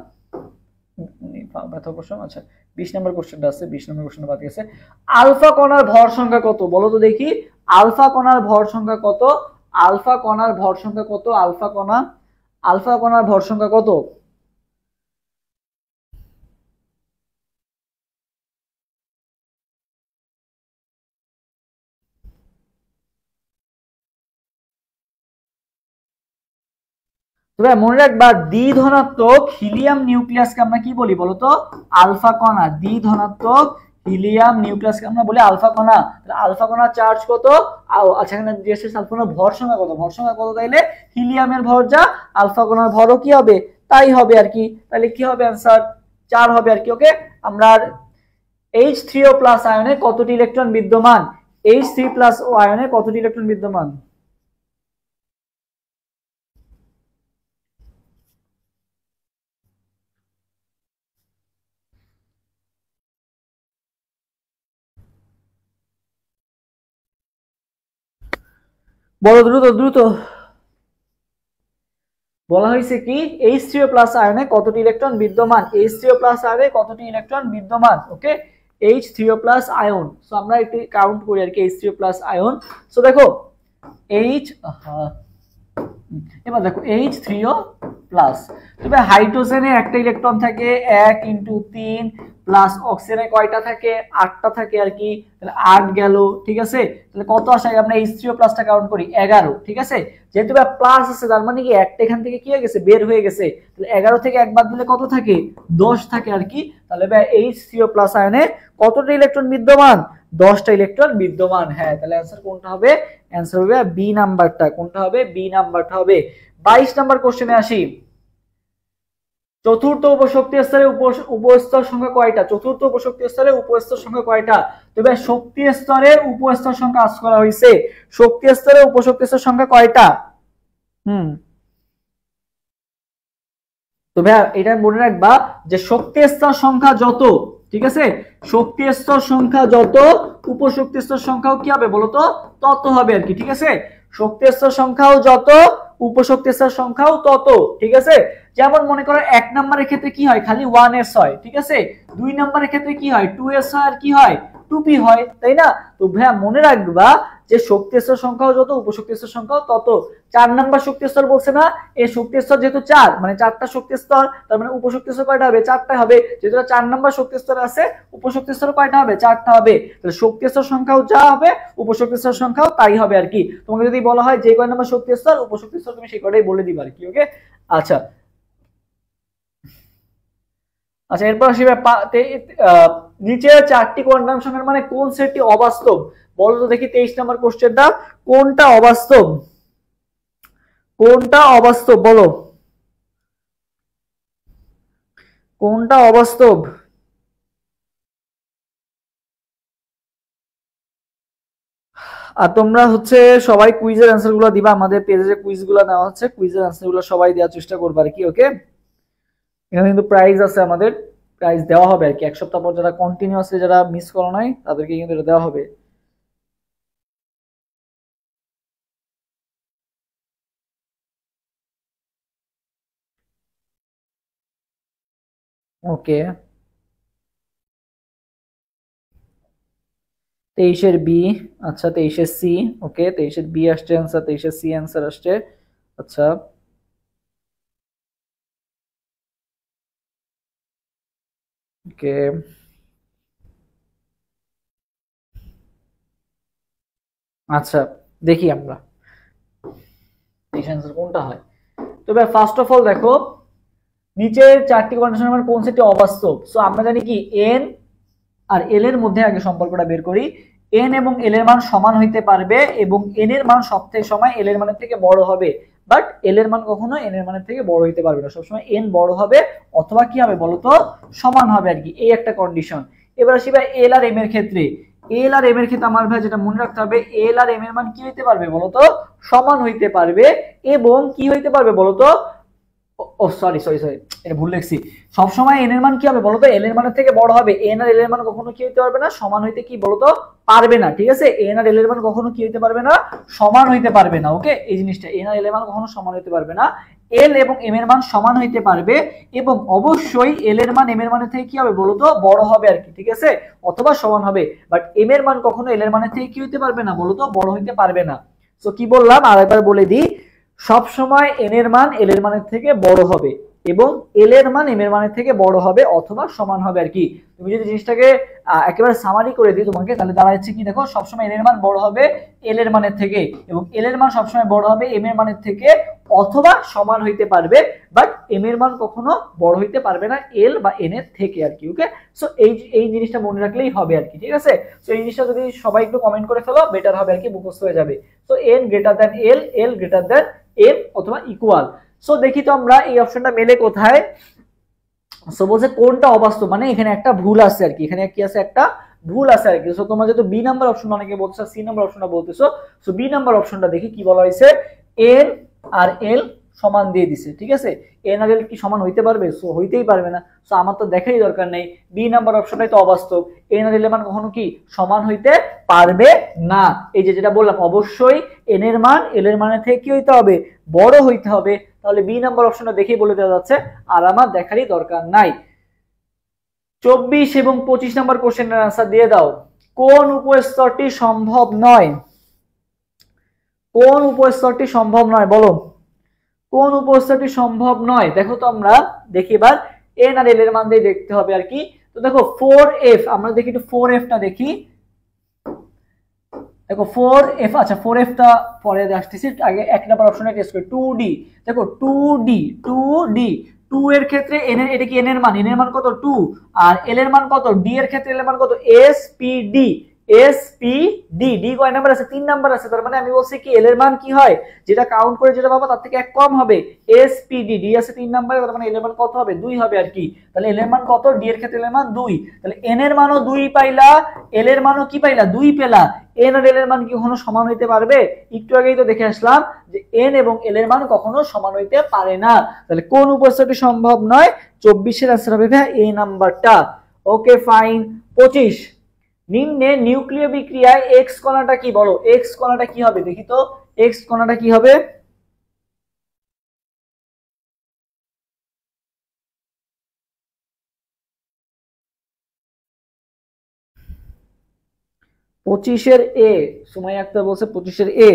ব্যথা উপশম। আচ্ছা 20 নম্বর কোশ্চেনটা আছে, 20 নম্বর কোশ্চেনটা বাদ গেছে। আলফা কণার ভর সংখ্যা কত বলো তো দেখি, আলফা কণার ভর সংখ্যা কত, আলফা কণার ভর সংখ্যা কত, আলফা কণা, আলফা কণার ভর সংখ্যা কত। তবে মনে রাখবা দ্বি ধনাত্মক হিলিয়াম নিউক্লিয়াসকে আমরা কি বলি বলতো, আলফা কণা। দ্বি ধনাত্মক হিলিয়াম নিউক্লিয়াসকে আমরা বলি আলফা কণা। আলফা কণার চার্জ কত, আচ্ছা এখানে জিজ্ঞেস আলফা কণার ভর সংখ্যা কত, ভর সংখ্যা কত, তাইলে হিলিয়ামের ভর যা আলফা কণার ভরও কি হবে তাই হবে আর কি, তাহলে কি হবে অ্যান্সার 4 হবে আর কি, ওকে। আমরা H3O প্লাস আয়নে কতটি ইলেকট্রন বিদ্যমান, H3 প্লাস ও আয়নে কতটি ইলেকট্রন বিদ্যমান। বলো দ্রুত দ্রুত। বলা হয়েছে কি H3O প্লাস আয়নে কতটি ইলেকট্রন বিদ্যমান, H3O প্লাস আয়নে কতটি ইলেকট্রন বিদ্যমান, ওকে। H3O প্লাস আয়ন, সো আমরা একটু কাউন্ট করি আর কি, H3O প্লাস আয়ন। সো দেখো H, এবার দেখো H3O প্লাস, তবে হাইড্রোজেনে একটা ইলেকট্রন থাকে 1 × 3, প্লাস অক্সিজেনে কয়টা থাকে 8টা থাকে আর কি, তাহলে 8 গেল, ঠিক আছে। তাহলে কত আসে, আমরা H3O প্লাসটা কাউন্ট করি 11, ঠিক আছে। যেহেতু প্লাস আছে তার মানে কি একটা এখান থেকে কি হয়ে গেছে বের হয়ে গেছে, তাহলে 11 থেকে এক বাদ দিলে কত থাকে 10 থাকে আর কি। তাহলে H3O প্লাস আয়নে কতটা ইলেকট্রন বিদ্যমান, 10টা ইলেকট্রন বিদ্যমান, হ্যাঁ। তাহলে অ্যান্সার কোনটা হবে, অ্যান্সার হবে বি নাম্বারটা, কোনটা হবে বি নাম্বারটা হবে। 22 নাম্বার কোশ্চেনে আসি, চতুর্থ উপশক্তি স্তরে উপস্তর সংখ্যা কয়টা, চতুর্থ উপশক্তি স্তরে উপস্তর সংখ্যা কয়টা। তবে শক্তি স্তরে উপস্তর সংখ্যা আজ করা হয়েছে, শক্তি স্তরে উপশক্তি স্তর সংখ্যা কয়টা। তো ভাইয়া এটা মনে রাখবা যে শক্তি স্তর সংখ্যা যত, ঠিক আছে, শক্তি স্তর সংখ্যা যত উপশক্তি স্তর সংখ্যাও কি হবে বলতো তত হবে আর কি, ঠিক আছে। শক্তি স্তর সংখ্যাও যত উপশক্তি স্তর সংখ্যাও তত, ঠিক আছে। যেমন মনে করো 1 নম্বরের ক্ষেত্রে কি হয় খালি 1s হয়, ঠিক আছে। 2 নম্বরের ক্ষেত্রে কি হয় 2s হয়, আর কি হয় 2p হয়, তাই না। তো ভাইয়া মনে রাখবা যে শক্তি স্তর সংখ্যাও যত উপশক্তি স্তর সংখ্যাও তত। 4 নাম্বার শক্তি স্তর বলছে না, এই শক্তি স্তর যেহেতু 4 মানে 4টা শক্তি স্তর, তার মানে উপশক্তি স্তর কয়টা হবে 4টা হবে, যেহেতু 4 নাম্বার শক্তি স্তর আছে উপশক্তি স্তর কয়টা হবে 4টা হবে। তাহলে শক্তি স্তর সংখ্যাও যা হবে উপশক্তি স্তর সংখ্যাও তাই হবে আর কি। তোমাকে যদি বলা হয় যে কয় নাম্বার শক্তি স্তর উপশক্তি স্তর তুমি সেই কয়টাই বলে দিবা আর কি, ওকে। আচ্ছা আচ্ছা এরপর আসি নিচের 4টি কোয়ান্টাম সংখ্যার মানে কোন সেটটি অবাস্তব বলো তো দেখি। 23 নম্বর কোশ্চেনটা, কোনটা অবাস্তব, কোনটা অবাস্তব বলো, কোনটা অবাস্তব। আর তোমরা হচ্ছে সবাই কুইজের অ্যান্সার গুলো দিবা, আমাদের পেজে যে কুইজ গুলো দেওয়া হচ্ছে কুইজের অ্যান্সার গুলো সবাই দেওয়ার চেষ্টা করবে আর কি, ওকে। এখানে কিন্তু প্রাইজ আছে, আমাদের প্রাইজ দেওয়া হবে আর কি, এক সপ্তাহ পর যারা কন্টিনিউয়াসলি যারা মিস করো নাই তাদেরকে কিন্তু এটা দেওয়া হবে। ওকে 23-এর বি, আচ্ছা 23-এর সি, ওকে 23-এর বি আসছে অ্যান্সার, 23-এর সি অ্যান্সার আসছে। আচ্ছা ওকে আচ্ছা দেখি আমরা 23 অ্যান্সার কোনটা হয়। তবে ফার্স্ট অফ অল দেখো নিচের চারটি কন্ডিশনের মানে কোন সেটটি অবাস্তব। সো আমরা জানি কি এন আর এল এর মধ্যে আগে সম্পর্কটা বের করি। এন এবং এল এর মান সমান হইতে পারবে এবং এন এর মান সবথেকে সময় এল এর মানের থেকে বড় হবে, বাট এল এর মান কখনো এন এর মানের থেকে বড় হইতে পারবে না, সবসময় এন বড় হবে অথবা কি হবে বলতো সমান হবে আর কি, এই একটা কন্ডিশন। এবার আসি ভাই এল আর এম এর ক্ষেত্রে। এল আর এম এর ক্ষেত্রে আমার ভাই যেটা মনে রাখতে হবে, এল আর এম এর মান কি হইতে পারবে বলতো সমান হইতে পারবে এবং কি হইতে পারবে বলতো, ও সরি সরি সরি এটা ভুল লিখছি, সবসময় এন এর মান কি হবে বলতো এল এর মানের থেকে বড় হবে। এন আর এল এর মান কখনো কি হইতে পারবে না সমান হইতে কি বলতো পারবে না, ঠিক আছে। এন আর এল এর মান কখনো কি হইতে পারবে না সমান হইতে পারবে না, ওকে এই জিনিসটা এন আর এল এর মান কখনো সমান হইতে পারবে না। এল এবং এম এর মান সমান হইতে পারবে এবং অবশ্যই এল এর মান এম এর মানের থেকে কি হবে বলতো বড় হবে আর কি, ঠিক আছে, অথবা সমান হবে। বাট এম এর মান কখনো এল এর মানের থেকে কি হইতে পারবে না বলতো বড় হইতে পারবে না। সো কি বললাম আরেকবার বলে দিই, সব সময় এন এর মান এল এর মানের থেকে বড় হবে এবং এল এর মান এম এর মানের থেকে বড় হবে অথবা সমান হবে আর কি। তুমি যদি জিনিসটাকে একেবারে সামারি করে দিই তোমাকে, তাহলে দাঁড়াচ্ছে কি দেখো সবসময় এন এর মান বড় হবে এল এর মানের থেকে এবং এল এর মান সবসময় বড় হবে এম এর মানের থেকে অথবা সমান হইতে পারবে, বাট এম এর মান কখনো বড় হইতে পারবে না এল বা এন এর থেকে আর কি, ওকে। সো এই জিনিসটা মনে রাখলেই হবে আর কি, ঠিক আছে। সো এই জিনিসটা যদি সবাই একটু কমেন্ট করে ফেলো বেটার হবে আর কি, মুখস্থ হয়ে যাবে। সো এন গ্রেটার দ্যান এল, এল গ্রেটার দ্যান এম অথবা ইকুয়াল। সো দেখি তো আমরা এই অপশনটা মেলে কোথায়। সো বলছে কোনটা অবাস্তব, মানে এখানে একটা ভুল আছে আর কি, এখানে কি আছে একটা ভুল আছে আর কি। সো তোমরা যেহেতু বি নাম্বার অপশন অনেকে বলছো, সি নাম্বার অপশনটা বলতেছো, সো বি নাম্বার অপশনটা দেখি কি বলা হয়েছে। এন আর এল সমান দিয়ে দিছে, ঠিক আছে। এন আর এল কি সমান হইতে পারবে? সো হইতেই পারবে না, সো আমার তো দেখাই দরকার নেই, বি নাম্বার অপশনটাই তো অবাস্তব। এন আর এল এর মান কখনো কি সমান হইতে পারবে না। এই যে যেটা বললাম অবশ্যই এন এর মান এল এর মানের থেকে কি হইতে হবে বড় হইতে হবে, তাহলে বি নাম্বার অপশনটা দেখেই বলে দেওয়া যাচ্ছে, আর আমার দেখারই দরকার নাই। 24 এবং 25 নাম্বার কোশ্চেনের আনসার দিয়ে দাও। কোন উপস্তরটি সম্ভব নয়? কোন উপস্তরটি সম্ভব নয় বলো, কোন উপস্তরটি সম্ভব নয়? দেখো তো আমরা দেখি এবার এন আর এল এর মান দিয়ে দেখতে হবে আর কি। তো দেখো 4f, আমরা দেখি একটু 4f টা দেখি। দেখো 4f, আচ্ছা 4f টা পরে আসতেছি, আগে এক নাম্বার অপশনে টেস্ট করি। 2d, দেখো 2d 2 এর ক্ষেত্রে n এর, এটা কি n এর মান, n এর মান কত 2, আর l এর মান কত, d এর ক্ষেত্রে l এর মান কত spd, spd, d কয় নাম্বার আছে 3 নাম্বার আছে, তার মানে আমি বলছি কি l এর মান কি হয় যেটা কাউন্ট করে যেটা পাবো তার থেকে এক কম হবে, spd, d আছে 3 নাম্বারে, তার মানে l এর মান কত হবে 2 হবে আর কি। তাহলে l এর মান কত, d এর ক্ষেত্রে l এর মান 2, তাহলে n এর মানও 2 পাইলা, l এর মানও কি পাইলা 2 পেলা। n আর l এর মান কি কখনো সমান হইতে পারবে? একটু আগেই তো দেখে আসলাম যে n এবং l এর মান কখনো সমান হইতে পারে না। তাহলে কোন উপস্তরটি সম্ভব নয়? 24 এর आंसर হবে ভাই এই নাম্বারটা। Okay fine. 25, নিম্নে নিউক্লিয় বিক্রিয়ায় x কণাটা কি বলো, x কণাটা কি হবে দেখি তো, x কণাটা কি হবে? পঁচিশের এ, সুমাইয়া আক্তার বলছে 25-এর এ।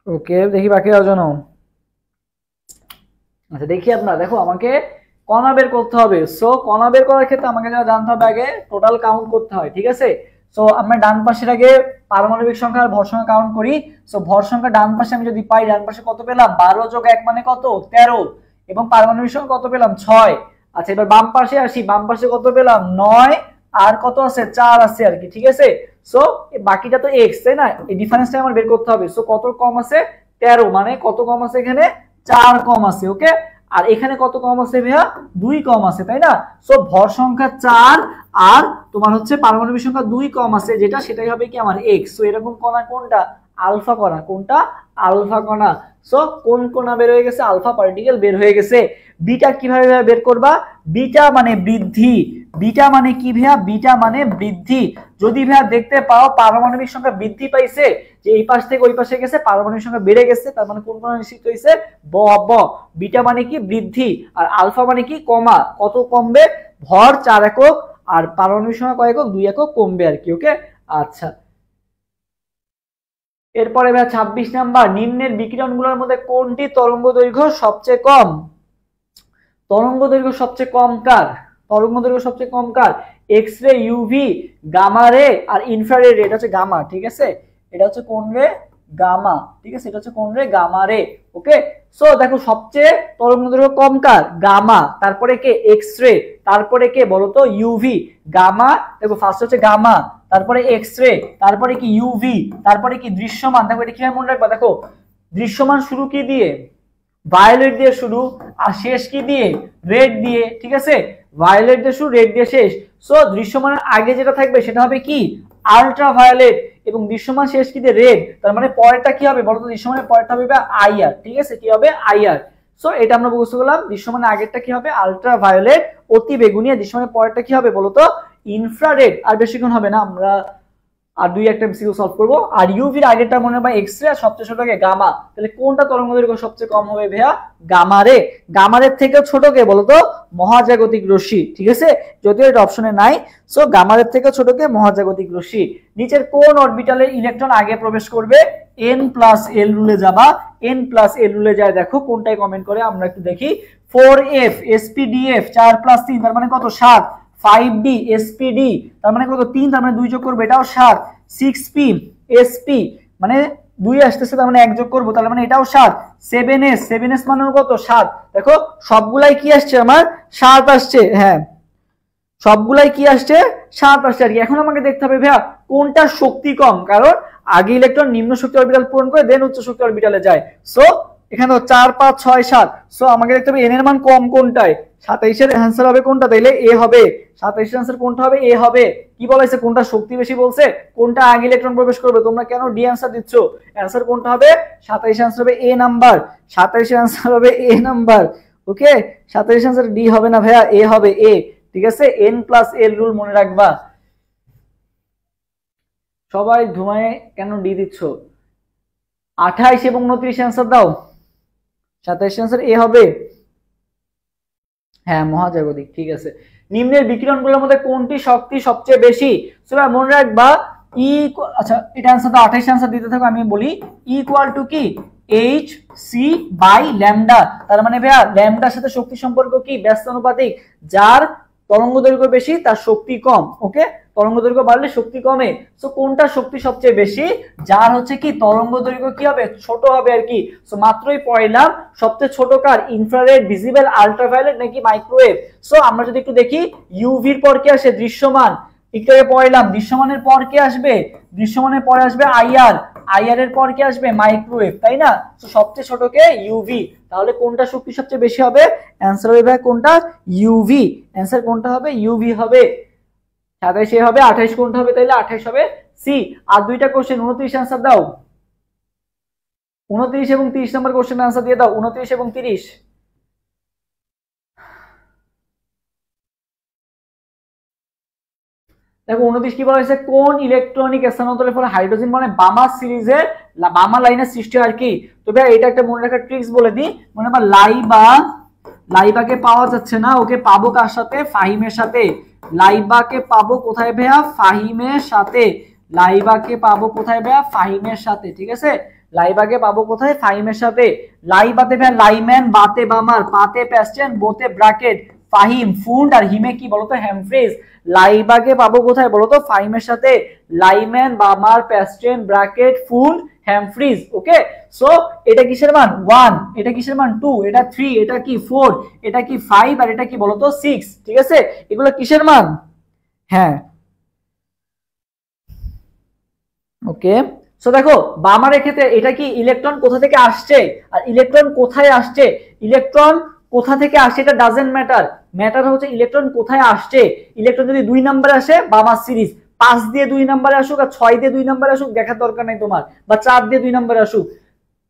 ওকে দেখি বাকিরাও জানো। আচ্ছা দেখি আপনারা, দেখো আমাকে কণা বের করতে হবে। সো কণা বের করার ক্ষেত্রে আমাকে যা জানতে হবে আগে টোটাল কাউন্ট করতে হয়, ঠিক আছে। সো আমরা ডান পাশের আগে পারমাণবিক সংখ্যা আর ভর সংখ্যা কাউন্ট করি। সো ভর সংখ্যা ডান পাশে আমি যদি পাই, ডান পাশে কত পেলাম 12 যোগ 1 মানে কত 13, এবং পারমাণবিক সংখ্যা কত পেলাম 6। আচ্ছা এবার বাম পাশে আসি, বাম পাশে কত পেলাম 9, আর কত আছে 4 আছে আর কি, ঠিক আছে। সো বাকিটা তো x, তাই না, এই ডিফারেন্সটা আমার বের করতে হবে। সো কত কম আছে 13, মানে কত কম আছে এখানে 4 কম আছে, ওকে। আর এখানে কত কম আছে ভাইয়া 2 কম আছে, তাই না। সো ভর সংখ্যা 4 আর তোমার হচ্ছে পারমাণবিক সংখ্যা 2 কম আছে, যেটা সেটাই হবে কি আমার x। সো এরকম কণা কোনটা? আলফা কণা। কোনটা? আলফা কণা। সো কোন কোনা বের হয়ে গেছে, আলফা পার্টিকেল বের হয়ে গেছে। বিটা কিভাবে বের করবা, বিটা মানে বৃদ্ধি, বিটা মানে কি ভাইয়া, বিটা মানে বৃদ্ধি। যদি ভাইয়া দেখতে পাও পারমাণবিক সংখ্যা বৃদ্ধি পাইছে, যে এই পাশ থেকে ওই পাশে গেছে, পারমাণবিক সংখ্যা বেড়ে গেছে, তার মানে কোন কোন নিশ্চিত হইছে, ব ব। বিটা মানে কি বৃদ্ধি, আর আলফা মানে কি কমা, কত কমবে, ভর 4 একক আর পারমাণবিক সংখ্যা কয় একক, 2 একক কমবে আর কি। ওকে আচ্ছা, এরপরে ভাই 26 নাম্বার, নিম্নের বিকিরণগুলোর মধ্যে কোনটি তরঙ্গ দৈর্ঘ্য সবচেয়ে কম? তরঙ্গ দৈর্ঘ্য সবচেয়ে কম কার, তরঙ্গ দৈর্ঘ্য সবচেয়ে কম কার, এক্স রে, ইউভি, গামা রে আর ইনফ্রারেড রে। এটা হচ্ছে গামা, ঠিক আছে, এটা হচ্ছে কোন রে, গামা, ঠিক আছে, এটা হচ্ছে কোন রে, গামা রে। ওকে, সো দেখো সবচেয়ে তরঙ্গ দৈর্ঘ্য কম কার, গামা, তারপরে কে, এক্স রে, তারপরে কে বলতো, ইউভি। গামা, দেখো ফার্স্ট হচ্ছে গামা, তারপরে এক্স রে, তারপরে কি ইউভি, তারপরে কি দৃশ্যমান। দেখো এটা কিভাবে মনে রাখবা, দেখো দৃশ্যমান শুরু কি দিয়ে, ভায়োলেট দিয়ে শুরু, আর শেষ কি দিয়ে, রেড দিয়ে, ঠিক আছে, ভায়োলেট দিয়ে শুরু, রেড দিয়ে শেষ। সো দৃশ্যমানের আগে যেটা থাকবে সেটা হবে কি, আলট্রা ভায়োলেট, এবং দৃশ্যমান শেষ কি দিয়ে, রেড। তার মানে পরেরটা কি হবে বলতো, দৃশ্যমানের পরেরটা হবে আইআর, ঠিক আছে, কি হবে, আইআর। সো এটা আমরা বুঝতে গেলাম, দৃশ্যমানের আগেরটা কি হবে, আলট্রা ভায়োলেট, অতি বেগুনি, আর দৃশ্যমানের পরেরটা কি হবে বলতো, ইনফ্রারেড। আর বেশিক্ষণ হবে না, আমরা আর দুই একটা এমসিকিউ সলভ করব। আর ইউভির আগেরটা মনে হয় এক্স রে, আর সবচেয়ে ছোট কে, গামা। তাহলে কোনটা তরঙ্গ দৈর্ঘ্য সবচেয়ে কম হবে ভাইয়া, গামা রে। গামা রে থেকে ছোট কে বলতো, মহাজাগতিক রশ্মি, ঠিক আছে, যদিও এটা অপশনে নাই। সো গামা রে থেকে ছোট কে, মহাজাগতিক রশ্মি। নিচের কোন অরবিটালে ইলেকট্রন আগে প্রবেশ করবে, n প্লাস এল রুলে যাবা, n প্লাস এল রুলে যায়, দেখো কোনটাই কমেন্ট করে আমরা একটু দেখি। 4f sp-df 4 প্লাস 3 তার মানে কত, 7। 5d spd তার মানে কত, 3, তার মানে 2 যোগ করবে, এটাও 7। 6p sp মানে 2 আসতেছে, তার মানে 1 যোগ করব, তার মানে এটাও 7। 7s মানে কত, 7। দেখো সবগুলাই কি আসছে আমার, 7 আসছে, হ্যাঁ সবগুলাই কি আসছে, 7 আসছে আর কি। এখন আমাকে দেখতে হবে ভাইয়া কোনটা শক্তি কম, কারণ আগে ইলেকট্রন নিম্ন শক্তি অরবিটাল পূরণ করে দেন উচ্চ শক্তি অরবিটালে যায়। সো এখানে 4 5 6 7। সো আমাকে দেখতে হবে এন এর মান কম কোনটায়, 27 এর आंसर হবে কোনটা, তাইলে এ হবে। 27 এর आंसर কোনটা হবে, এ হবে। কি বলাইছে, কোনটা শক্তি বেশি বলছে, কোনটা আগে ইলেকট্রন প্রবেশ করবে। তোমরা কেন ডি आंसर দিচ্ছ, आंसर কোনটা হবে, 27 आंसर হবে এ নাম্বার, 27 এর आंसर হবে এ নাম্বার। ওকে 27 এর आंसर ডি হবে না ভাইয়া, এ হবে, এ, ঠিক আছে। n প্লাস এল রুল মনে রাখবা। সবাই ধুমায় কেন ডি দিচ্ছ, 28 এবং 29 आंसर দাও। 27 आंसर এ হবে, হ্যাঁ মহাজাগতিক, ঠিক আছে। নিম্নের বিকিরণগুলোর মধ্যে কোনটি শক্তি সবচেয়ে বেশি, সেটা মনে রাখবা। ই, আচ্ছা এটা आंसर দাও, 28 आंसर দিতে থাকো, আমি বলি ইকুয়াল টু কি, এইচ সি বাই ল্যামডা। তার মানে ভাইয়া ল্যামডার সাথে শক্তি সম্পর্ক কি, ব্যস্ত অনুপাতিক, যার তরঙ্গ দৈর্ঘ্য বেশি তার শক্তি কম। ওকে, তরঙ্গ দৈর্ঘ্য বাড়লে শক্তি কমে। সো কোনটা শক্তি সবচেয়ে বেশি, যার হচ্ছে কি তরঙ্গ দৈর্ঘ্য কি হবে, ছোট হবে আর কি। সো মাত্রই পড়লাম সবচেয়ে ছোট কার, ইনফ্রারেড, ভিজিবল, আল্ট্রাভায়োলেট নাকি মাইক্রোওয়েভ। সো আমরা যদি একটু দেখি, ইউভির পর কি আসে, দৃশ্যমান। একটু আগে পড়লাম দৃশ্যমানের পর কি আসবে, দৃশ্যমানের পরে আসবে আইআর, আইআর এর পর কি আসবে, মাইক্রোওয়েভ, তাই না। তো সবচেয়ে ছোট কে, ইউভি। তাহলে কোনটা শক্তি সবচেয়ে বেশি হবে, आंसर হবে ভাই কোনটা, ইউভি। आंसर কোনটা হবে, ইউভি হবে। 27 হবে, 28 কোনটা হবে, তাইলে 28 হবে সি। আর দুইটা কোশ্চেন, 29 आंसर দাও, 29 এবং 30 নম্বর কোশ্চেন आंसर দিয়ে দাও, 29 এবং 30। দেখো 29 কি বলা হয়েছে, কোন ইলেকট্রনিক স্থানান্তরের ফলে হাইড্রোজেন মানে বামা সিরিজের বামা লাইনের সৃষ্টি হয় আর কি। তো ভাই এটা একটা মনে রাখার ট্রিক্স বলে দিই, মনে রাখবা লাইবাকে পাওয়া যাচ্ছে না, ওকে পাবো কার সাথে, ফাহিমের সাথে। লাইবাকে পাবো কোথায় ভাইয়া, ফাহিমের সাথে। লাইবাকে পাবো কোথায় ভাইয়া, ফাহিমের সাথে, ঠিক আছে। লাইবাকে পাবো কোথায়, ফাহিমের সাথে। লাইবাতে ভাইয়া লাইম্যান, বাতে বামার, পাতে প্যাস্টেন, বোতে ব্র্যাকেট, ফাহিম ফুন্ড, আর হিমে কি বলতো, হ্যামফ্রিজ। লাইবাকে পাবো কোথায় বলতো, ফাহিমের সাথে। লাইম্যান, বামার, প্যাস্টেন, ব্র্যাকেট, ফুন্ড, হ্যামফ্রিজ। ওকে, সো এটা কিসের মান 1, এটা কিসের মান 2, এটা 3, এটা কি 4, এটা কি 5, আর এটা কি বলতো 6, ঠিক আছে। এগুলো কিসের মান, হ্যাঁ ওকে। সো দেখো বামারের ক্ষেত্রে এটা কি, ইলেকট্রন কোথা থেকে আসছে, আর ইলেকট্রন কোথায় আসছে, ইলেকট্রন কোথা থেকে আসছে এটা ডাজেন্ট ম্যাটার, ম্যাটার হচ্ছে ইলেকট্রন কোথায় আসছে। ইলেকট্রন যদি 2 নম্বরে আসে, বামার সিরিজ, 5 দিয়ে 2 নম্বরে আসুক আর 6 দিয়ে 2 নম্বরে আসুক, দেখার দরকার নাই তোমার, বা 4 দিয়ে 2 নম্বরে আসুক,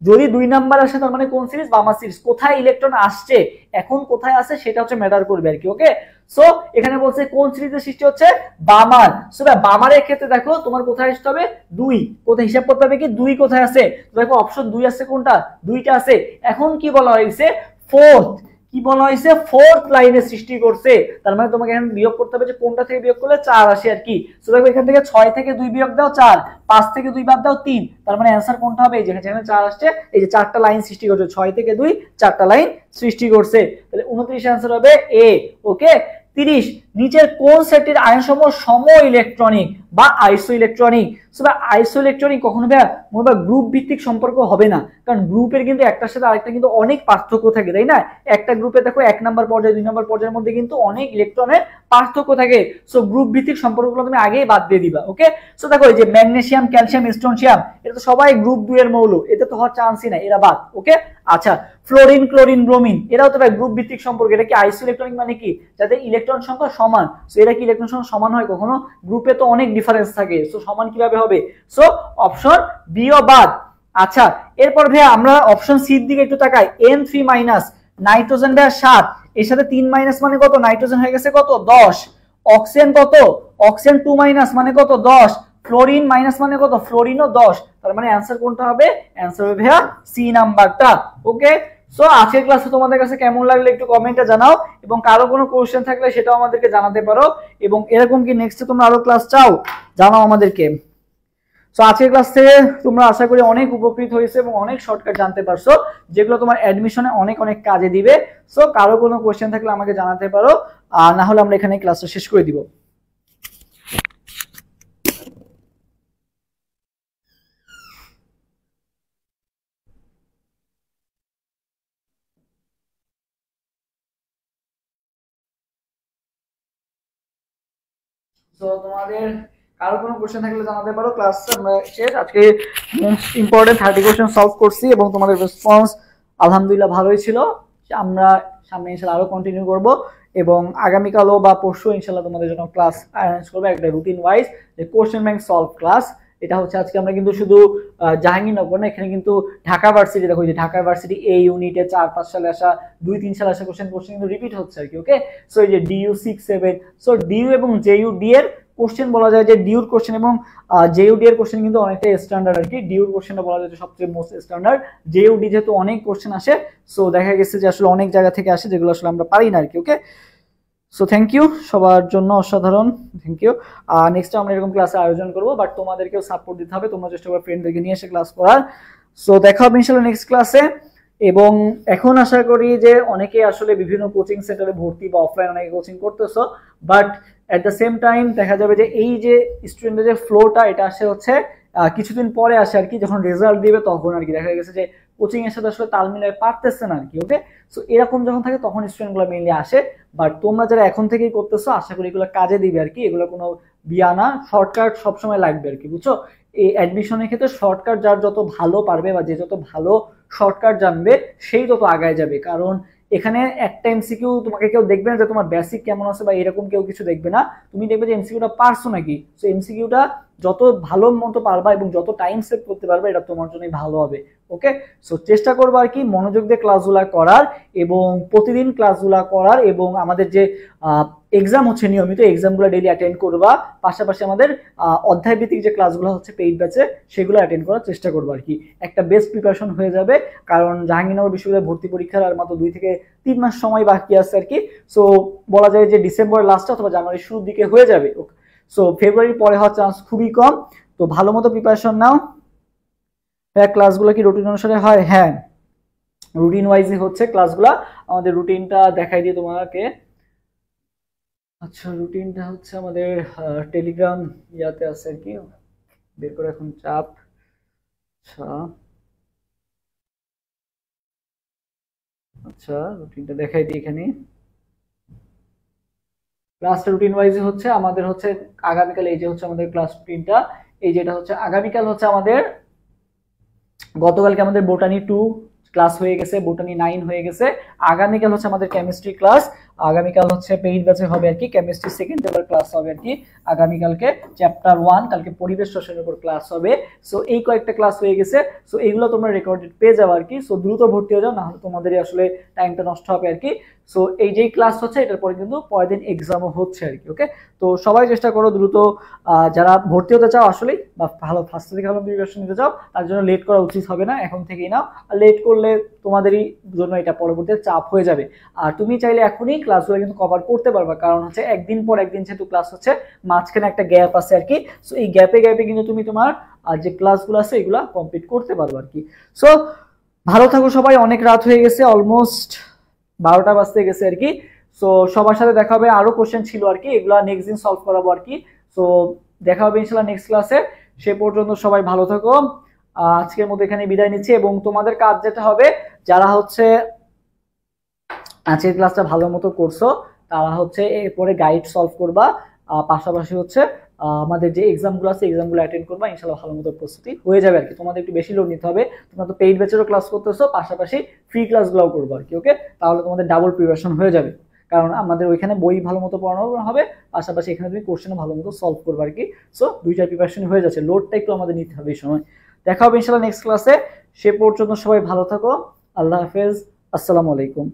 যদি 2 নাম্বার আসে তার মানে কোন সিরিজ, বামা সিরিজ। কোথায় ইলেকট্রন আসছে, এখন কোথায় আছে সেটা হচ্ছে ম্যাটার করবে আর কি। ওকে, সো এখানে বলছে কোন সিরিজের সৃষ্টি হচ্ছে, বামার। সো বামারের ক্ষেত্রে দেখো তোমার কোথায় আসতে হবে, 2 কোথায় হিসাব করতে হবে কি 2 কোথায় আছে, দেখো অপশন 2 আছে, কোনটা 2টা আছে। এখন কি বলা হয়েছে, ফোর্থ, কি বলা হয়েছে, ফোর্থ লাইনে সৃষ্টি করছে। তার মানে তোমাকে এখন বিয়োগ করতে হবে যে কোনটা থেকে বিয়োগ করলে 4 আসে আর কি। সো দেখো এখান থেকে 6 থেকে 2 বিয়োগ দাও 4, 5 থেকে 2 বাদ দাও 3, তার মানে অ্যানসার কোনটা হবে, এই যেখানে 4 আসছে, এই যে 4টা লাইন সৃষ্টি করছে, 6 থেকে 2 4টা লাইন সৃষ্টি করছে, তাহলে 29 অ্যানসার হবে এ। ওকে, 30, নিচের কোন সেটটির আয়নসমূহ সম ইলেকট্রনিক বা আইসো ইলেকট্রনিক। সো আইসো ইলেকট্রনিক কখনো বা গ্রুপ ভিত্তিক সম্পর্ক হবে না, কারণ গ্রুপের কিন্তু একটার সাথে আরেকটা কিন্তু অনেক পার্থক্য থাকে, তাই না? একটা গ্রুপে দেখো 1 নাম্বার পর্যায়ে 2 নাম্বার পর্যায়ের মধ্যে কিন্তু অনেক ইলেকট্রনের পার্থক্য থাকে। সো গ্রুপ ভিত্তিক সম্পর্কগুলো তুমি আগেই বাদ দিয়ে দিবা। ওকে, সো দেখো এই যে ম্যাগনেসিয়াম, ক্যালসিয়াম, স্ট্রোনশিয়াম, এটা তো সবাই গ্রুপ 2 এর মৌল, এতে তো হওয়ার চান্সই নাই, এরা বাদ। ওকে, আচ্ছা, ফ্লোরিন, ক্লোরিন, ব্রোমিন, এরাও তো ভাই গ্রুপ ভিত্তিক সম্পর্ক। এটা কি আইসো ইলেকট্রনিক, মানে কি যাতে ইলেকট্রন সংখ্যা সমান। সো এরা কি ইলেকট্রন সংখ্যা সমান হয় কখনো? গ্রুপে তো অনেক ডিফারেন্স থাকে, সো সমান কিভাবে হবে? সো অপশন বি ও বাদ। আচ্ছা, এরপর ভাই আমরা অপশন সি এর দিকে একটু তাকাই। N3 মাইনাস, নাইট্রোজেন ভাই 7, এর সাথে 3 মাইনাস মানে কত, নাইট্রোজেন হয়ে গেছে কত, 10। অক্সিজেন কত, অক্সিজেন 2 মাইনাস মানে কত, 10। ফ্লোরিন মাইনাস মানে কত, ফ্লোরিনও 10। তার মানে অ্যানসার কোনটা হবে, অ্যানসার হবে ভাইয়া সি নাম্বারটা। ওকে, সো আজকের ক্লাসে তোমাদের কাছে কেমন লাগলো একটু কমেন্টে জানাও, এবং কারো কোনো কোশ্চেন থাকলে সেটাও আমাদেরকে জানাতে পারো, এবং এরকম কি নেক্সটে তোমরা আরো ক্লাস চাও জানাও আমাদেরকে। সো আজকের ক্লাস থেকে তোমরা আশা করি অনেক উপকৃত হয়েছে এবং অনেক শর্টকাট জানতে পারছো, যেগুলো তোমার অ্যাডমিশনে অনেক অনেক কাজে দিবে। সো কারো কোনো কোশ্চেন থাকলে আমাকে জানাতে পারো, আর না হলে আমরা এখানে ক্লাসটা শেষ করে দিব। তো তোমাদের কারো কোনো কোশ্চেন থাকলে জানাতে পারো। ক্লাস আমরা শেষ, আজকে মোস্ট ইম্পর্টেন্ট 30 কোশ্চেন সলভ করছি এবং তোমাদের রেসপন্স আলহামদুলিল্লাহ ভালোই ছিল। আমরা সামনে ইনশাআল্লাহ আরো কন্টিনিউ করব, এবং আগামীকালও বা পরশু ইনশাআল্লাহ তোমাদের জন্য ক্লাস অ্যারেঞ্জ করবো একটা রুটিন ওয়াইজ, যে কোশ্চেন ব্যাংক সলভ ক্লাস। এটা হচ্ছে আজকে আমরা কিন্তু শুধু জাহাঙ্গীরনগর না, এখানে কিন্তু ঢাকা ভার্সিটি, দেখো যে ঢাকা ভার্সিটি এই ইউনিটে 4-5 সালে আসা, 2-3 সালে আসা কোশ্চেন কিন্তু রিপিট হচ্ছে আর কি। ওকে, সো এই যে ডিইউ 6-7, সো ডিইউ এবং জেইউ ডি এর কোশ্চেন বলা যায় যে ডিউর কোশ্চেন এবং জেইউডি এর কোশ্চেন কিন্তু অনেকটা স্ট্যান্ডার্ড আর কি। ডিউর কোশ্চেনটা বলা যায় যে সবচেয়ে মোস্ট স্ট্যান্ডার্ড, জেইউডি যেহেতু অনেক কোশ্চেন আসে, সো দেখা গেছে যে আসলে অনেক জায়গা থেকে আসে যেগুলো আসলে আমরা পারি না আর কি। ওকে, সো থ্যাংক ইউ সবার জন্য, অসাধারণ থ্যাংক ইউ। নেক্সট আমরা এরকম ক্লাসে আয়োজন করবো, বাট তোমাদেরকেও সাপোর্ট দিতে হবে, তোমরা চেষ্টা করো ফ্রেন্ডদেরকে নিয়ে এসে ক্লাস করার। সো দেখা হবে ইনশাআল্লাহ নেক্সট ক্লাসে। এবং এখন আশা করি যে অনেকে আসলে বিভিন্ন কোচিং সেন্টারে ভর্তি বা অফলাইন অনেকে কোচিং করতেছো, but at the same time দেখা যাবে যে এই যে স্টুডেন্টের যে ফ্লোটা, এটা আসে হচ্ছে কিছুদিন পরে আসে আর কি, যখন রেজাল্ট দিবে তখন আর কি দেখা গেছে যে কোচিং এর সাথে আসলে তাল মিলাই পারতেছে না আর কি। ওকে, সো এরকম যখন থাকে তখন স্টুডেন্টগুলো মেইনলি আসে, বাট তোমরা যারা এখন থেকেই করতেছো আশা করি এগুলো কাজে দিবে আর কি। এগুলো কোনো বিয়ানা শর্টকাট সবসময় লাগবে আর কি, বুঝছো? এই অ্যাডমিশনের ক্ষেত্রে শর্টকাট যার যত ভালো পারবে বা যে যত ভালো শর্টকাট জানবে সেই তত আগায় যাবে, কারণ এখানে একটা এমসিকিউ তোমাকে কেউ দেখবে না যে তোমার বেসিক কেমন আছে বা এরকম কেউ কিছু দেখবে না, তুমি দেখবে যে এমসিকিউটা পারছো নাকি। সো এমসিকিউটা যত ভালো মতো পারবা এবং যত টাইম সেভ করতে পারবে এটা তোমার জন্যই ভালো হবে। ওকে, সো চেষ্টা করবো আর কি মনোযোগ দিয়ে ক্লাসগুলা করার এবং প্রতিদিন ক্লাসগুলা করার, এবং আমাদের যে এক্সাম হচ্ছে নিয়মিত এক্সামগুলো ডেইলি অ্যাটেন্ড করবা, পাশাপাশি আমাদের অধ্যায় ভিত্তিক যে ক্লাসগুলো হচ্ছে পেইড ব্যাচে সেগুলো অ্যাটেন্ড করার চেষ্টা করবো আর কি। একটা বেস্ট প্রিপারেশন হয়ে যাবে, কারণ জাহাঙ্গীরনগর বিশ্ববিদ্যালয় ভর্তি পরীক্ষার আর মাত্র 2 থেকে 3 মাস সময় বাকি আছে আর কি। সো বলা যায় যে ডিসেম্বরের লাস্টে অথবা জানুয়ারির শুরুর দিকে হয়ে যাবে। সো ফেব্রুয়ারির পরে হওয়ার চান্স খুবই কম, তো ভালো মতো প্রিপারেশন নাও। ক্লাসগুলো কি রুটিন অনুসারে হয়? হ্যাঁ, রুটিন ওয়াইজই হচ্ছে ক্লাসগুলা। আমাদের রুটিনটা দেখাই দিয়ে তোমাকে। আচ্ছা, রুটিনটা হচ্ছে আমাদের টেলিগ্রাম ইয়াতে আছে আর কি, বের করে এখন চাপ। আচ্ছা আচ্ছা, রুটিনটা দেখাই দিই এখানে। ক্লাস রুটিন ওয়াইজ হচ্ছে আমাদের হচ্ছে আগামীকাল, এই যে হচ্ছে আমাদের ক্লাস রুটিনটা, এই যেটা হচ্ছে আগামীকাল হচ্ছে আমাদের, গতকালকে আমাদের বোটানি 2 ক্লাস হয়ে গেছে, বোটানি 9 হয়ে গেছে। আগামীকাল হচ্ছে আমাদের কেমিস্ট্রি ক্লাস, আগামীকাল হচ্ছে পেইড ব্যাচে হবে আর কি, কেমিস্ট্রি সেকেন্ড পেপার ক্লাস হবে আর কি আগামীকালকে, চ্যাপ্টার 1 কালকে পরিবেশ রসায়নের উপর ক্লাস হবে। সো এই কয়েকটা ক্লাস হয়ে গেছে, সো এগুলো তোমরা রেকর্ডেড পেয়ে যাবে আর কি। সো দ্রুত ভর্তি হয়ে যাও, না হলে তোমাদেরই আসলে টাইমটা নষ্ট হবে আর কি। সো এই যেই ক্লাস হচ্ছে এটার পরে কিন্তু পরের দিন এক্সামও হচ্ছে আর কি। ওকে, তো সবাই চেষ্টা করো দ্রুত, যারা ভর্তি হতে চাও আসলে বা ভালো ফার্স্ট থেকে ভালো প্রিপারেশন নিতে চাও তার জন্য লেট করা উচিত হবে না, এখন থেকেই নাও। আর লেট করলে তোমাদেরই জন্য এটা পরবর্তীতে চাপ হয়ে যাবে। আর তুমি চাইলে এখনই ক্লাসগুলো কিন্তু কভার করতে পারবা, কারণ হচ্ছে একদিন পর একদিন যেহেতু ক্লাস হচ্ছে, মাঝখানে একটা গ্যাপ আছে আর কি। সো এই গ্যাপে গ্যাপে কিন্তু তুমি তোমার যে ক্লাসগুলো আছে এগুলা কমপ্লিট করতে পারবে আর কি। সো ভালো থাকো সবাই, অনেক রাত হয়ে গেছে, অলমোস্ট 12টা বাজতে গেছে আর কি। সো সবার সাথে দেখা হবে, আরো কোশ্চেন ছিল আর কি, এগুলা নেক্সট দিন সলভ করাবো আর কি। সো দেখা হবে ইনশাল্লাহ নেক্সট ক্লাসে। সে পর্যন্ত সবাই ভালো থাকো, আজকের মতো এখানে বিদায় নিচ্ছি। এবং তোমাদের কাজ যেটা হবে, যারা হচ্ছে আজকের ক্লাসটা ভালো মতো করছো তারা হচ্ছে এরপরে গাইড সলভ করবা, পাশাপাশি হচ্ছে আমাদের যে এক্সামগুলো আছে এক্সামগুলো অ্যাটেন্ড করবা, ইনশাল্লাহ ভালো মতো প্রস্তুতি হয়ে যাবে আর কি। তোমাদের একটু বেশি লোড নিতে হবে, তোমরা তো পেইড ব্যাচেরও ক্লাস করতেছো, পাশাপাশি ফ্রি ক্লাসগুলোও করবো আর কি। ওকে, তাহলে তোমাদের ডাবল প্রিপারেশন হয়ে যাবে, কারণ আমাদের ওইখানে বই ভালো মতো পড়ানো হবে, পাশাপাশি এখানে তুমি কোশ্চেনও ভালো মতো সলভ করবে আর কি। সো দুইটা প্রিপারেশন হয়ে যাচ্ছে, লোডটা একটু আমাদের নিতে হবে এই সময়। দেখা হবে ইনশাল্লাহ নেক্সট ক্লাসে, সে পর্যন্ত সবাই ভালো থাকো, আল্লাহ হাফেজ, আসসালামু আলাইকুম।